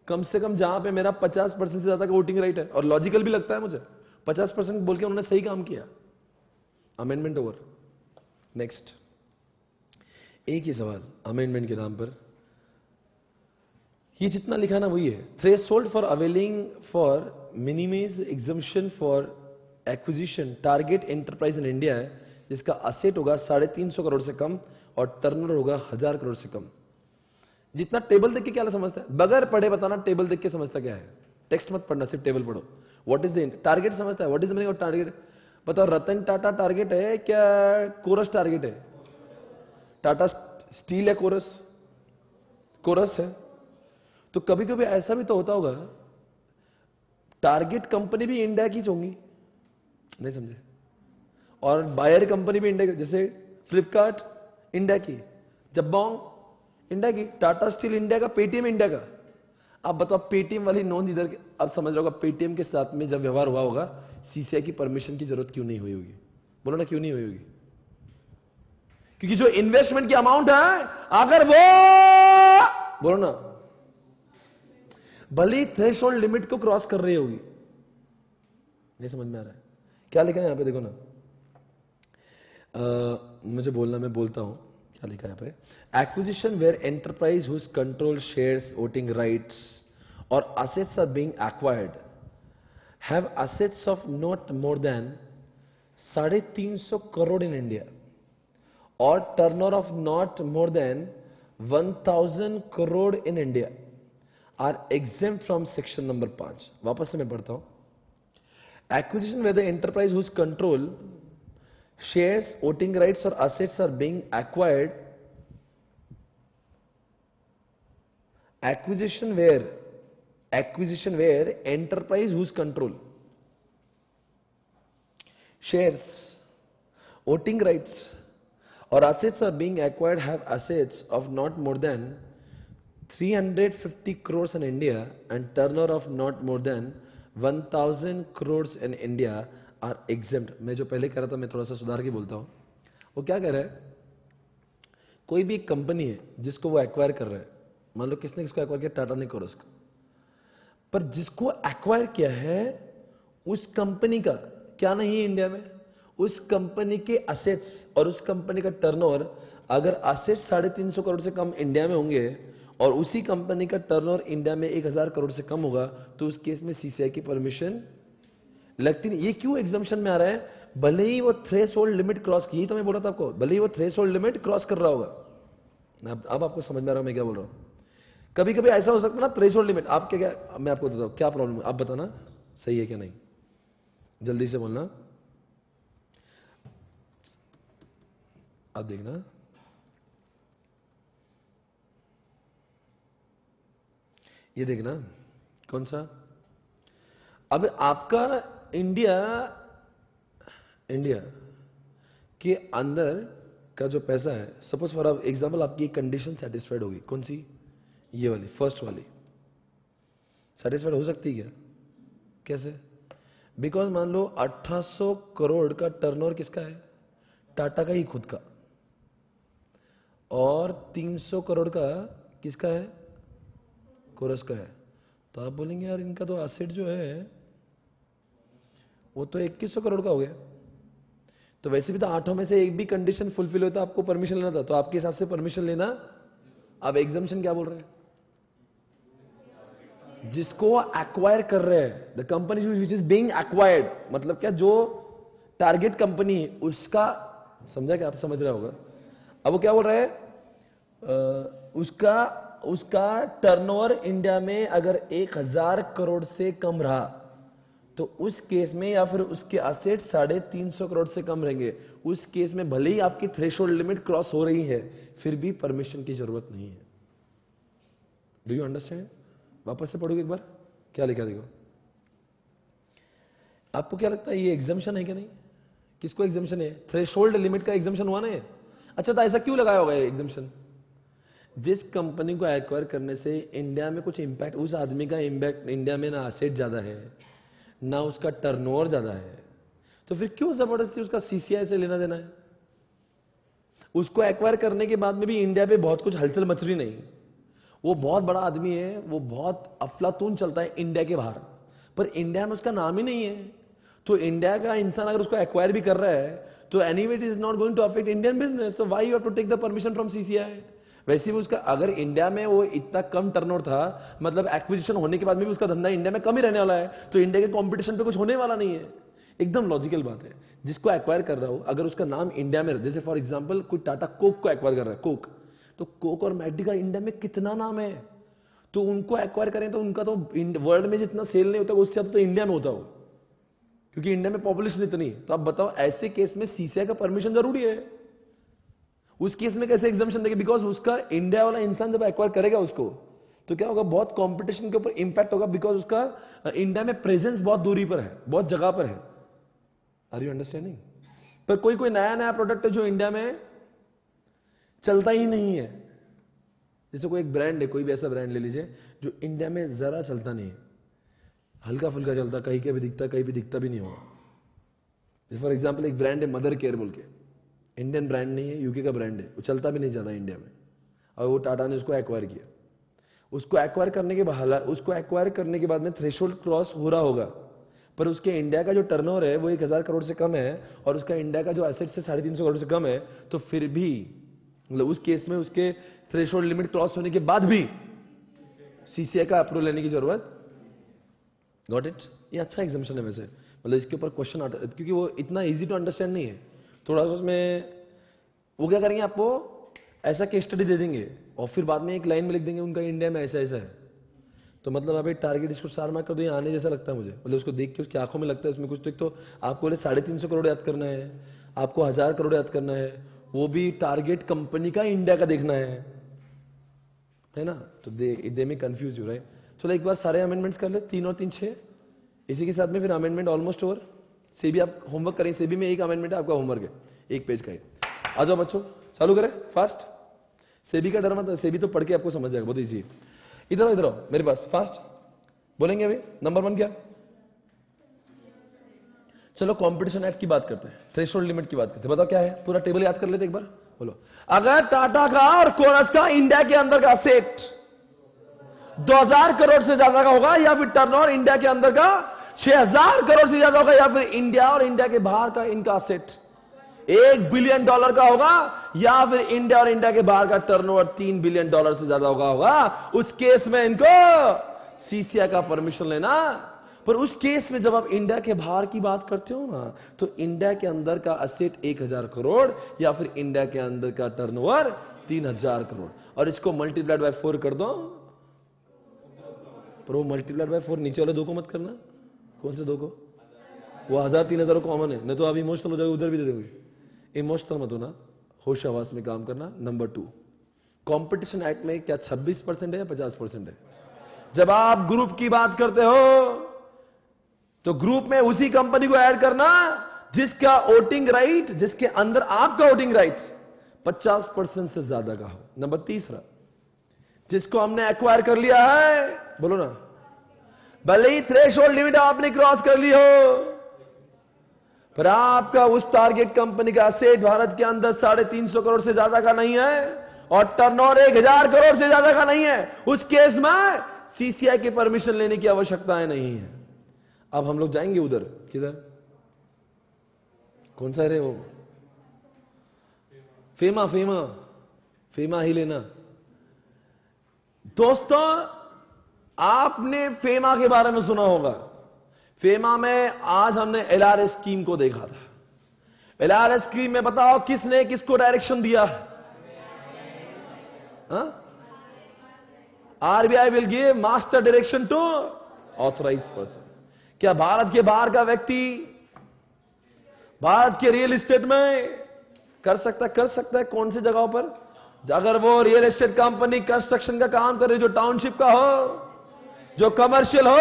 कम से कम जहां पे मेरा 50% से ज्यादा का वोटिंग राइट है, और लॉजिकल भी लगता है मुझे। 50% बोल के उन्होंने सही काम किया। Amendment over. नेक्स्ट, एक ही सवाल अमेंडमेंट के नाम पर। ये जितना लिखा ना वही है। Threshold for availing for minimize exemption for acquisition target enterprise in India है, जिसका असेट होगा 350 करोड़ से कम और टर्नओवर होगा 1000 करोड़ से कम। जितना टेबल देख के क्या समझता है? बगैर पढ़े बताना टेबल देख के समझता क्या है। टेक्स्ट मत पढ़ना, सिर्फ टेबल पढ़ो। व्हाट इज द टारगेट समझता है? What is the meaning of target? बताओ, रतन टाटा टारगेट है क्या कोरस टारगेट है? टाटा स्टील है कोरस? कोरस है। तो कभी कभी ऐसा भी तो होता होगा, टारगेट कंपनी भी इंडिया की होंगी, नहीं समझे? और बायर कंपनी भी इंडिया की, जैसे फ्लिपकार्ट इंडिया की, जबोंग इंडिया की, टाटा स्टील इंडिया का, पेटीएम इंडिया का। अब बताओ, पेटीएम वाली नोंद इधर, अब समझ रहे होगा पेटीएम के साथ में जब व्यवहार हुआ होगा, सीसीआई की परमिशन की जरूरत क्यों नहीं हुई होगी? बोलो ना, क्यों नहीं हुई होगी? क्योंकि जो इन्वेस्टमेंट की अमाउंट है, अगर वो, बोलो ना, भले थ्रेशोल्ड लिमिट को क्रॉस कर रही होगी। नहीं समझ में आ रहा है? क्या लिखा है यहां पे? देखो ना, मुझे बोलना, मैं बोलता हूं क्या लिखा है यहां पे। Acquisition where enterprise whose control shares voting rights और assets are being acquired have assets of not more than 350 crore in India और turnover of not more than 1000 crore in India are exempt from section number 5। वापस से मैं पढ़ता हूं। Acquisition where the enterprise whose control shares, voting rights or assets are being acquired, acquisition where enterprise whose control shares, voting rights or assets are being acquired have assets of not more than 350 crores in India and turnover of not more than 1000 crores in India are exempt. मैं जो पहले कह रहा था, मैं थोड़ा सा सुधार के बोलता हूं। वो क्या कह रहा है? कोई भी एक कंपनी है जिसको वो एक्वायर कर रहा है, मान लो किसने किसको एक्वायर किया? टाटा ने कोरस को। पर जिसको एक्वायर किया है उस कंपनी का क्या नहीं है इंडिया में? उस कंपनी के असेट्स और उस कंपनी का टर्नओवर, अगर असेट्स 350 करोड़ से कम इंडिया में होंगे और उसी कंपनी का टर्नओवर इंडिया में 1000 करोड़ से कम होगा, तो उस केस में सीसीआई की परमिशन लगती नहीं। ये क्यों एग्जम्पशन में आ रहा है? भले ही वो थ्रेशोल्ड लिमिट क्रॉस की, तो मैं बोल रहा था आपको, भले ही वो थ्रेशोल्ड लिमिट क्रॉस कर रहा होगा। अब आपको समझ में आ रहा है मैं क्या बोल रहा हूं? कभी कभी ऐसा हो सकता है ना, थ्रेशोल्ड लिमिट आप क्या, मैं आपको बताता हूं क्या प्रॉब्लम है, आप बताना सही है क्या नहीं, जल्दी से बोलना। आप देखना, ये देखना कौन सा। अब आपका इंडिया के अंदर का जो पैसा है, सपोज फॉर एग्जांपल आपकी एक कंडीशन सेटिस्फाइड होगी, कौन सी? ये वाली, फर्स्ट वाली सेटिस्फाइड हो सकती है क्या? कैसे? बिकॉज मान लो 1800 करोड़ का टर्नओवर किसका है? टाटा का ही खुद का। और 300 करोड़ का किसका है? कोरस का है। तो आप बोलेंगे यार इनका तो एसेट जो है वो तो 2100 करोड़ का हो गया। तो वैसे भी तो 8 में से एक भी कंडीशन फुलफिल होता, आपको परमिशन लेना था, तो आपके हिसाब से परमिशन लेना। अब एग्जम्पशन क्या बोल रहे हैं? जिसको एक्वायर कर रहे हैं, the company which is being acquired, मतलब क्या, जो टारगेट कंपनी है उसका, समझा क्या? आप समझ रहे होगा। अब वो क्या बोल रहे हैं? उसका टर्नओवर इंडिया में अगर 1000 करोड़ से कम रहा तो उस केस में, या फिर उसके असेट 350 करोड़ से कम रहेंगे, उस केस में भले ही आपकी थ्रेशोल्ड लिमिट क्रॉस हो रही है, फिर भी परमिशन की जरूरत नहीं है। Do you understand? वापस से पढ़ोगे एक बार क्या लिखा, देखो। आपको क्या लगता है ये एग्जम्पशन है क्या नहीं? किसको एग्जम्पशन है? थ्रेशोल्ड लिमिट का एग्जम्पशन हुआ ना ये? अच्छा, तो ऐसा क्यों लगाया होगा ये एग्जम्पशन? जिस कंपनी को एक्वायर करने से इंडिया में कुछ इंपैक्ट, उस आदमी का इंपैक्ट इंडिया में ना असेट ज्यादा है ना उसका टर्नओवर ज्यादा है, तो फिर क्यों जबरदस्ती उसका सीसीआई से लेना देना है? उसको एक्वायर करने के बाद में भी इंडिया पे बहुत कुछ हलचल मच रही नहीं। वो बहुत बड़ा आदमी है, वो बहुत अफलातून चलता है इंडिया के बाहर, पर इंडिया में उसका नाम ही नहीं है। तो इंडिया का इंसान अगर उसको एक्वायर भी कर रहा है तो anyway it is not going to affect Indian business, तो why you have to take the permission from CCI. वैसे भी उसका अगर इंडिया में वो इतना कम टर्नओवर था, मतलब एक्विजिशन होने के बाद में भी उसका धंधा इंडिया में कम ही रहने वाला है, तो इंडिया के कंपटीशन पे कुछ होने वाला नहीं है। एकदम लॉजिकल बात है। जिसको एक्वायर कर रहा हो अगर उसका नाम इंडिया में, जैसे फॉर एग्जांपल कोई टाटा कोक को एक्वायर कर रहा है, कोक, तो कोक और मैकडी का इंडिया में कितना नाम है, तो उनको एक्वायर करें तो उनका तो वर्ल्ड में जितना सेल नहीं होता उससे ज्यादा तो इंडिया में होता हो, क्योंकि इंडिया में पॉपुलेशन इतनी। तो आप बताओ ऐसे केस में सीसीआई का परमिशन जरूरी है। उस केस में कैसे एग्जाम्पशन देंगे, बिकॉज उसका इंडिया वाला इंसान जब एक्वायर करेगा उसको तो क्या होगा, बहुत कंपटीशन के ऊपर इंपैक्ट होगा, बिकॉज उसका इंडिया में प्रेजेंस बहुत दूरी पर है, बहुत जगह पर है। Are you understanding. पर कोई कोई नया नया प्रोडक्ट है जो इंडिया में चलता ही नहीं है। जैसे कोई एक ब्रांड है, कोई भी ऐसा ब्रांड ले लीजिए जो इंडिया में जरा चलता नहीं है, हल्का फुल्का चलता, कहीं के भी दिखता, कहीं भी दिखता भी नहीं होगा। फॉर एग्जाम्पल एक ब्रांड है मदर केयर बोल के, इंडियन ब्रांड नहीं है, यूके का ब्रांड है, वो चलता भी नहीं ज्यादा इंडिया में, और वो टाटा ने उसको एक्वायर किया। उसको एक्वायर करने के बाद में थ्रेशोल्ड क्रॉस हो रहा होगा, पर उसके इंडिया का जो टर्नओवर है वो 1000 करोड़ से कम है, और उसका इंडिया का जो एसेट से 350 करोड़ से कम है, तो फिर भी मतलब उस केस में उसके थ्रेशोल्ड लिमिट क्रॉस होने के बाद भी सीसीआई का अप्रूवल लेने की जरूरत। Got it. ये अच्छा एग्जाम्पशन है वैसे, मतलब इसके ऊपर क्वेश्चन आता है क्योंकि वो इतना इजी टू अंडरस्टैंड नहीं है। थोड़ा सा उसमें वो क्या करेंगे, आपको ऐसा केस स्टडी दे देंगे और फिर बाद में एक लाइन में लिख देंगे उनका इंडिया में ऐसा ऐसा है। तो मतलब आप एक टारगेट इसको 4 मार्क कर दो, ये आने जैसा लगता है मुझे, मतलब उसको देख के उसकी आंखों में लगता है उसमें कुछ। तो आपको बोले 350 करोड़ याद करना है, आपको 1000 करोड़ याद करना है, वो भी टारगेट कंपनी का इंडिया का देखना है ना। तो दे में कंफ्यूज यू राइट। चलो एक बार सारे अमेंडमेंट्स कर ले, 3 और 3 6, इसी के साथ में फिर अमेंडमेंट ऑलमोस्ट ओवर। सेबी आप होमवर्क करें, सेबी में एक अमेंडमेंट है आपका होमवर्क है, 1 पेज का है। आ जाओ बच्चों चालू करें फास्ट। सेबी का डर मत, सेबी तो पढ़ के आपको समझ जाएगा, बहुत इजी। इधर आओ मेरे पास, फास्ट बोलेंगे अभी। नंबर 1 क्या, चलो कंपटीशन एक्ट की बात करते हैं, थ्रेशोल्ड लिमिट की बात करते हैं। बताओ क्या है, पूरा टेबल याद कर लेते एक बार, बोलो। अगर टाटा का और कोरस का इंडिया के अंदर का सेट 2000 करोड़ से ज्यादा का होगा, या फिर टर्नओवर इंडिया के अंदर का 6000 करोड़ से ज्यादा होगा, या फिर इंडिया और इंडिया के बाहर का इनका सेट $1 बिलियन का होगा, या फिर इंडिया और इंडिया के बाहर का टर्नओवर $3 बिलियन से ज्यादा होगा, उस केस में इनको सीसीआई का परमिशन लेना। पर उस केस में जब आप इंडिया के बाहर की बात करते हो ना, तो इंडिया के अंदर का असेट 1000 करोड़ या फिर इंडिया के अंदर का टर्नओवर 3000 करोड़, और इसको मल्टीप्लाइड बाय 4 कर दो। पर वो मल्टीप्लाइड बाय 4 नीचे वाले 2 को मत करना। कौन से 2 को, वो 1000 3000 कॉमन है, नहीं तो आप इमोशनल हो जाओगे, उधर भी दे दोगे। इमोशनल मत होना, होश आवास में काम करना। नंबर 2, कंपटीशन एक्ट में क्या 26% है या 50% है? जब आप ग्रुप की बात करते हो तो ग्रुप में उसी कंपनी को ऐड करना जिसका वोटिंग राइट, जिसके अंदर आपका वोटिंग राइट 50% से ज्यादा का हो। नंबर 3, जिसको हमने एक्वायर कर लिया है, बोलो ना, भले ही थ्रेशोल्ड लिमिट आपने क्रॉस कर ली हो, पर आपका उस टारगेट कंपनी का असेट भारत के अंदर 350 करोड़ से ज्यादा का नहीं है, और टर्नओवर 1000 करोड़ से ज्यादा का नहीं है, उस केस में सीसीआई की परमिशन लेने की आवश्यकता नहीं है। अब हम लोग जाएंगे उधर, किधर, कौन सा है वो, फेमा ही लेना। दोस्तों आपने फेमा के बारे में सुना होगा। फेमा में आज हमने एलआरएस स्कीम को देखा था। एलआरएस स्कीम में बताओ किसने किसको डायरेक्शन दिया है? RBI will give master direction to authorised person. क्या भारत के बाहर का व्यक्ति भारत के रियल एस्टेट में कर सकता है कौन सी जगहों पर? अगर वो रियल एस्टेट कंपनी कंस्ट्रक्शन का काम कर रही, जो टाउनशिप का हो, जो कमर्शियल हो,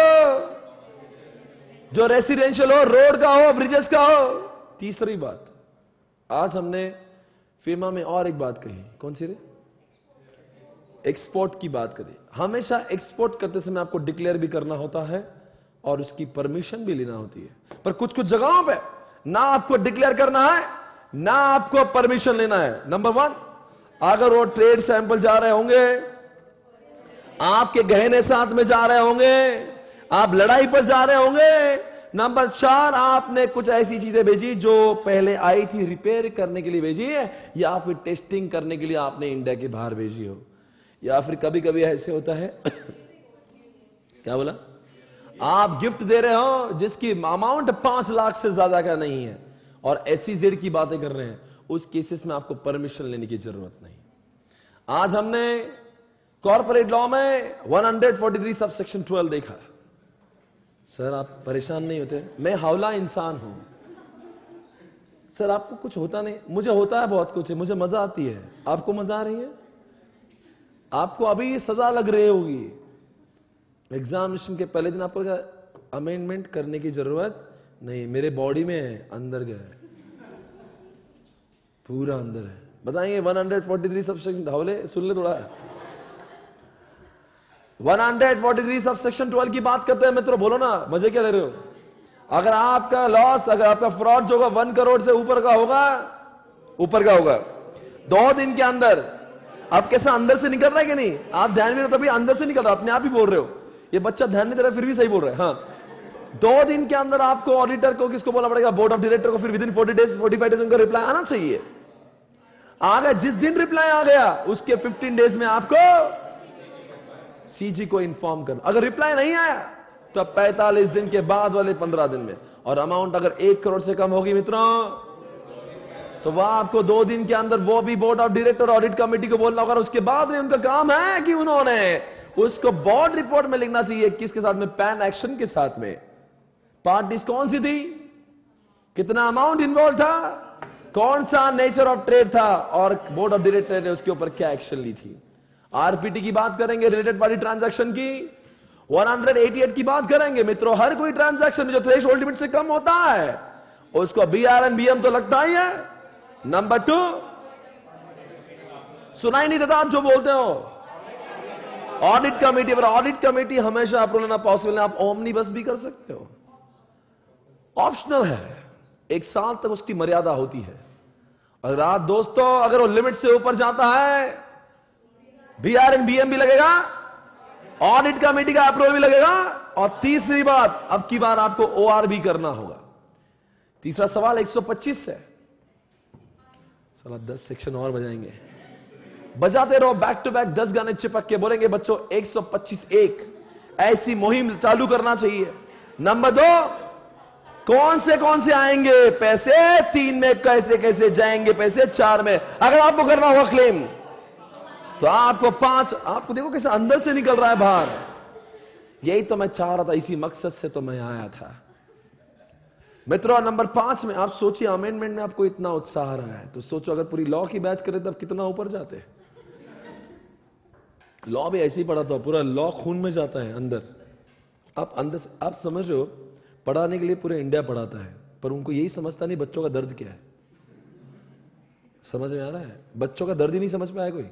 जो रेसिडेंशियल हो, रोड का हो, ब्रिजेस का हो। तीसरी बात, आज हमने फीमा में और एक बात कही, कौन सी रे? एक्सपोर्ट की बात करी। हमेशा एक्सपोर्ट करते समय आपको डिक्लेयर भी करना होता है और उसकी परमिशन भी लेना होती है, पर कुछ कुछ जगहों पे ना आपको डिक्लेयर करना है ना आपको परमिशन लेना है। नंबर 1, अगर वो ट्रेड सैंपल जा रहे होंगे, आपके गहने साथ में जा रहे होंगे, आप लड़ाई पर जा रहे होंगे। नंबर 4, आपने कुछ ऐसी चीजें भेजी जो पहले आई थी रिपेयर करने के लिए भेजी है, या फिर टेस्टिंग करने के लिए आपने इंडिया के बाहर भेजी हो, या फिर कभी कभी ऐसे होता है क्या बोला, आप गिफ्ट दे रहे हो जिसकी अमाउंट 5 लाख से ज्यादा का नहीं है और SEZ की बातें कर रहे हैं, उस केसेस में आपको परमिशन लेने की जरूरत नहीं। आज हमने कॉर्पोरेट लॉ में 143 सब सेक्शन 12 देखा। सर आप परेशान नहीं होते? मैं हौला इंसान हूं सर, आपको कुछ होता नहीं? मुझे होता है बहुत कुछ है, मुझे मजा आती है। आपको मजा आ रही है? आपको अभी सजा लग रही होगी। एग्जामिनेशन के पहले दिन आपको अमेंडमेंट करने की जरूरत नहीं, मेरे बॉडी में है, अंदर गया है, पूरा अंदर है। बताएंगे 143 सबसेक्शन हौले सुन ले थोड़ा। 143 सबसेक्शन 12 की बात करते हैं मित्रों, बोलो ना, मजे क्या ले रहे हो? अगर आपका लॉस, अगर आपका फ्रॉड जो होगा 1 करोड़ से ऊपर का होगा, 2 दिन के अंदर, आप कैसा अंदर से निकल रहा है कि नहीं? आप ध्यान में तभी अंदर से निकल रहा, अपने आप ही बोल रहे हो। ये बच्चा ध्यान नहीं दे रहा फिर भी सही बोल रहा है। हाँ, 2 दिन के अंदर आपको ऑडिटर को, किसको बोलना पड़ेगा? बोर्ड ऑफ डायरेक्टर को, फिर विदिन 40 डेज 45 डेज उनका रिप्लाई आना चाहिए। आ गया, जिस दिन रिप्लाई आ गया उसके 15 डेज में आपको CG को इन्फॉर्म करना। अगर रिप्लाई नहीं आया तो 45 दिन के बाद वाले 15 दिन में, और अमाउंट अगर 1 करोड़ से कम होगी मित्रों, तो वह आपको 2 दिन के अंदर वो भी board of director audit committee को बोलना होगा। उसके बाद में उनका काम है कि उन्होंने उसको बोर्ड रिपोर्ट में लिखना चाहिए, किसके साथ में? पैन एक्शन के साथ में। पार्टीज कौन सी थी, कितना अमाउंट इन्वॉल्व था, कौन सा नेचर ऑफ ट्रेड था, और बोर्ड ऑफ डायरेक्टर ने उसके ऊपर क्या एक्शन ली थी। RPT की बात करेंगे, रिलेटेड पार्टी ट्रांजैक्शन की। 188 की बात करेंगे मित्रों। हर कोई ट्रांजैक्शन में जो थ्रेशोल्ड लिमिट से कम होता है उसको BRN BM तो लगता ही है। नंबर 2, सुनाई नहीं देता आप जो बोलते हो। ऑडिट कमेटी पर, ऑडिट कमेटी हमेशा अप्रूवल लेना पॉसिबल है। आप ओमनी बस भी कर सकते हो, ऑप्शनल है, 1 साल तक उसकी मर्यादा होती है। और आप दोस्तों, अगर वो लिमिट से ऊपर जाता है, BRN BM भी लगेगा, ऑडिट कमेटी का अप्रूवल भी लगेगा, और तीसरी बात, अब की बार आपको OR भी करना होगा। तीसरा सवाल 125 है। साला 10 सेक्शन और बजाएंगे, बजाते रहो बैक टू बैक 10 गाने चिपक के। बोलेंगे बच्चों 125(1) ऐसी मुहिम चालू करना चाहिए। नंबर 2, कौन से आएंगे पैसे? 3 में कैसे कैसे जाएंगे पैसे? 4 में अगर आपको करना होगा क्लेम तो आपको 5, आपको देखो कैसे अंदर से निकल रहा है बाहर। यही तो मैं चाह रहा था, इसी मकसद से तो मैं आया था मित्रों। नंबर 5 में आप सोचिए, अमेंडमेंट में आपको इतना उत्साह रहा है तो सोचो अगर पूरी लॉ की बैच करें तब कितना ऊपर जाते। लॉ भी ऐसे ही पढ़ा था, पूरा लॉ खून में जाता है अंदर। आप अंदर से, आप समझ रहे हो, पढ़ाने के लिए पूरे इंडिया पढ़ाता है, पर उनको यही समझता नहीं बच्चों का दर्द क्या है। समझ में आ रहा है? बच्चों का दर्द ही नहीं समझ में आया कोई।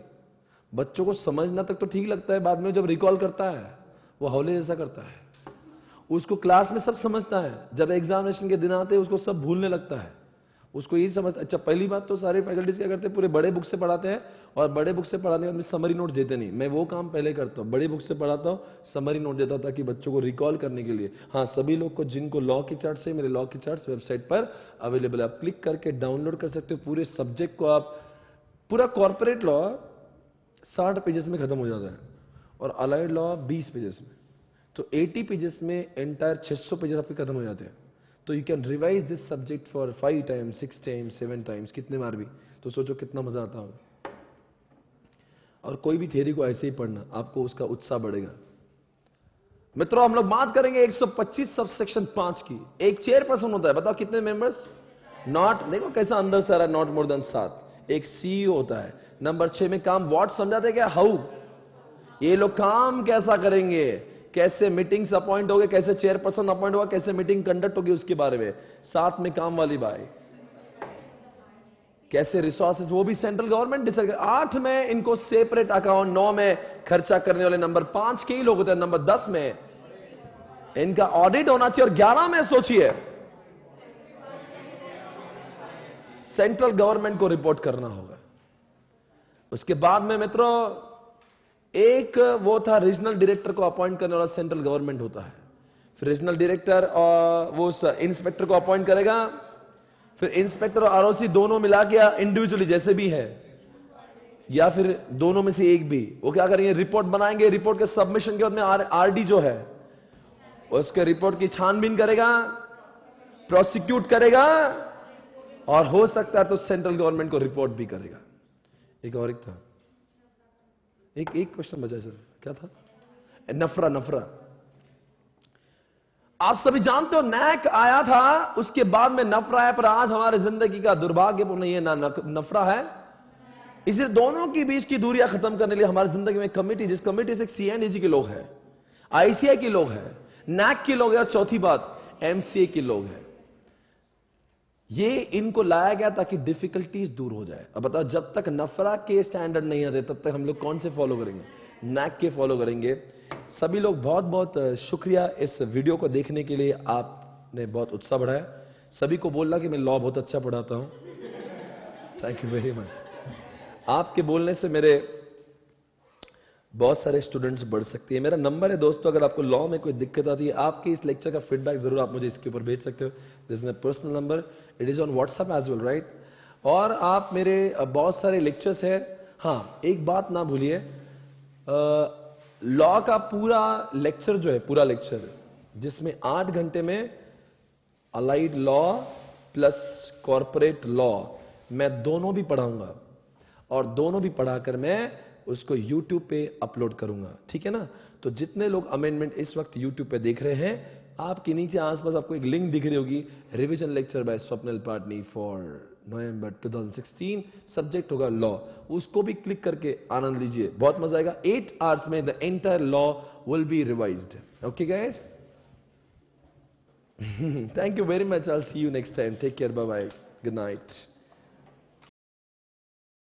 बच्चों को समझना तक तो ठीक लगता है, बाद में जब रिकॉल करता है वो हौले जैसा करता है। उसको क्लास में सब समझता है, जब एग्जामिनेशन के दिन आते हैं उसको सब भूलने लगता है। उसको यही समझता। अच्छा, पहली बात तो सारे फैकल्टीज क्या करते हैं, पूरे बड़े बुक से पढ़ाते हैं, और बड़े बुक से पढ़ाने के बाद समरी नोट देते नहीं। मैं वो काम पहले करता हूं, बड़ी बुक से पढ़ाता हूं, समरी नोट देता हूं ताकि बच्चों को रिकॉल करने के लिए। हाँ, सभी लोग को जिनको लॉ के चार्ट से, मेरे लॉ के चार्ट्स वेबसाइट पर अवेलेबल है, आप क्लिक करके डाउनलोड कर सकते हो। पूरे सब्जेक्ट को आप, पूरा कॉर्पोरेट लॉ 60 पेजेस में खत्म हो जाता है, और अलाइड लॉ 20 पेजेस में, तो 80 पेजेस में एंटायर 600 पेजेस आपके खत्म हो जाते हैं। तो you can revise this subject for 5 times, 6 times, 7 times, कितने बार भी। तो सोचो कितना मजा आता होगा। और कोई भी थियरी को ऐसे ही पढ़ना, आपको उसका उत्साह बढ़ेगा। मित्रों, हम लोग बात करेंगे 125 सब सेक्शन 5 की। एक चेयरपर्सन होता है, बताओ कितने मेंबर्स? नॉट, देखो कैसा अंदर से आ रहा है, नॉट मोर देन 7। एक CEO होता है। नंबर 6 में काम व्हाट समझाते क्या? हाउ। ये लोग काम कैसा करेंगे, कैसे मीटिंग्स अपॉइंट होंगे, कैसे चेयरपर्सन अपॉइंट होगा, कैसे मीटिंग कंडक्ट होगी, उसके बारे में। 7 में काम वाली बाई, कैसे रिसोर्सेज, वो भी सेंट्रल गवर्नमेंट डिसाइड। 8 में इनको सेपरेट अकाउंट, 9 में खर्चा करने वाले। नंबर 5 के ही लोग होते हैं। नंबर 10 में इनका ऑडिट होना चाहिए, और 11 में सोचिए सेंट्रल गवर्नमेंट को रिपोर्ट करना होगा। उसके बाद में मित्रों, एक वो था रीजनल डायरेक्टर को अपॉइंट करने वाला सेंट्रल गवर्नमेंट होता है। फिर रीजनल डायरेक्टर और वो इंस्पेक्टर को अपॉइंट करेगा। फिर इंस्पेक्टर और आरओसी दोनों मिला के इंडिविजुअली जैसे भी है, या फिर दोनों में से एक भी, वो क्या करेंगे, रिपोर्ट बनाएंगे। रिपोर्ट के सबमिशन के बाद में आरडी जो है उसके रिपोर्ट की छानबीन करेगा, प्रोसिक्यूट करेगा, और हो सकता है तो सेंट्रल गवर्नमेंट को रिपोर्ट भी करेगा। एक था, एक क्वेश्चन बचा सर, क्या था? नफरा। आप सभी जानते हो नैक आया था, उसके बाद में नफरा है, पर आज हमारे जिंदगी का दुर्भाग्यपूर्ण ये ना नफरा है। इसे दोनों के बीच की दूरियां खत्म करने के लिए हमारी जिंदगी में कमेटी, जिस कमेटी से सीएनडीजी के लोग हैं, आईसीआई के लोग हैं, नैक के लोग हैं, और चौथी बात एमसीए के लोग हैं। ये इनको लाया गया ताकि डिफिकल्टीज दूर हो जाए। अब बताओ, जब तक नफरा के स्टैंडर्ड नहीं आते तब तक हम लोग कौन से फॉलो करेंगे? नैक के फॉलो करेंगे। सभी लोग बहुत बहुत शुक्रिया इस वीडियो को देखने के लिए, आपने बहुत उत्साह बढ़ाया। सभी को बोलना कि मैं लॉ बहुत अच्छा पढ़ाता हूं। Thank you very much. आपके बोलने से मेरे बहुत सारे स्टूडेंट्स बढ़ सकती है। मेरा नंबर है दोस्तों, अगर आपको लॉ में कोई दिक्कत आती है, आपके इस लेक्चर का फीडबैक जरूर आप मुझे इसके ऊपर भेज सकते हो। This is my personal number, it is on WhatsApp as well, right? और आप मेरे बहुत सारे लेक्चर्स है। हाँ, एक बात ना भूलिए, लॉ का पूरा लेक्चर जो है, पूरा लेक्चर जिसमें 8 घंटे में allied law plus corporate law मैं दोनों भी पढ़ाऊंगा, और दोनों भी पढ़ाकर मैं उसको YouTube पे अपलोड करूंगा, ठीक है ना? तो जितने लोग अमेंडमेंट इस वक्त YouTube पे देख रहे हैं, आपके नीचे आसपास आपको एक लिंक दिख रही होगी, revision lecture by Swapnil Patni for November 2016, subject होगा लॉ। उसको भी क्लिक करके आनंद लीजिए, बहुत मजा आएगा। 8 आवर्स में the entire law will be revised. Okay guys, thank you very much, I will see you next time, take care, bye bye, good night.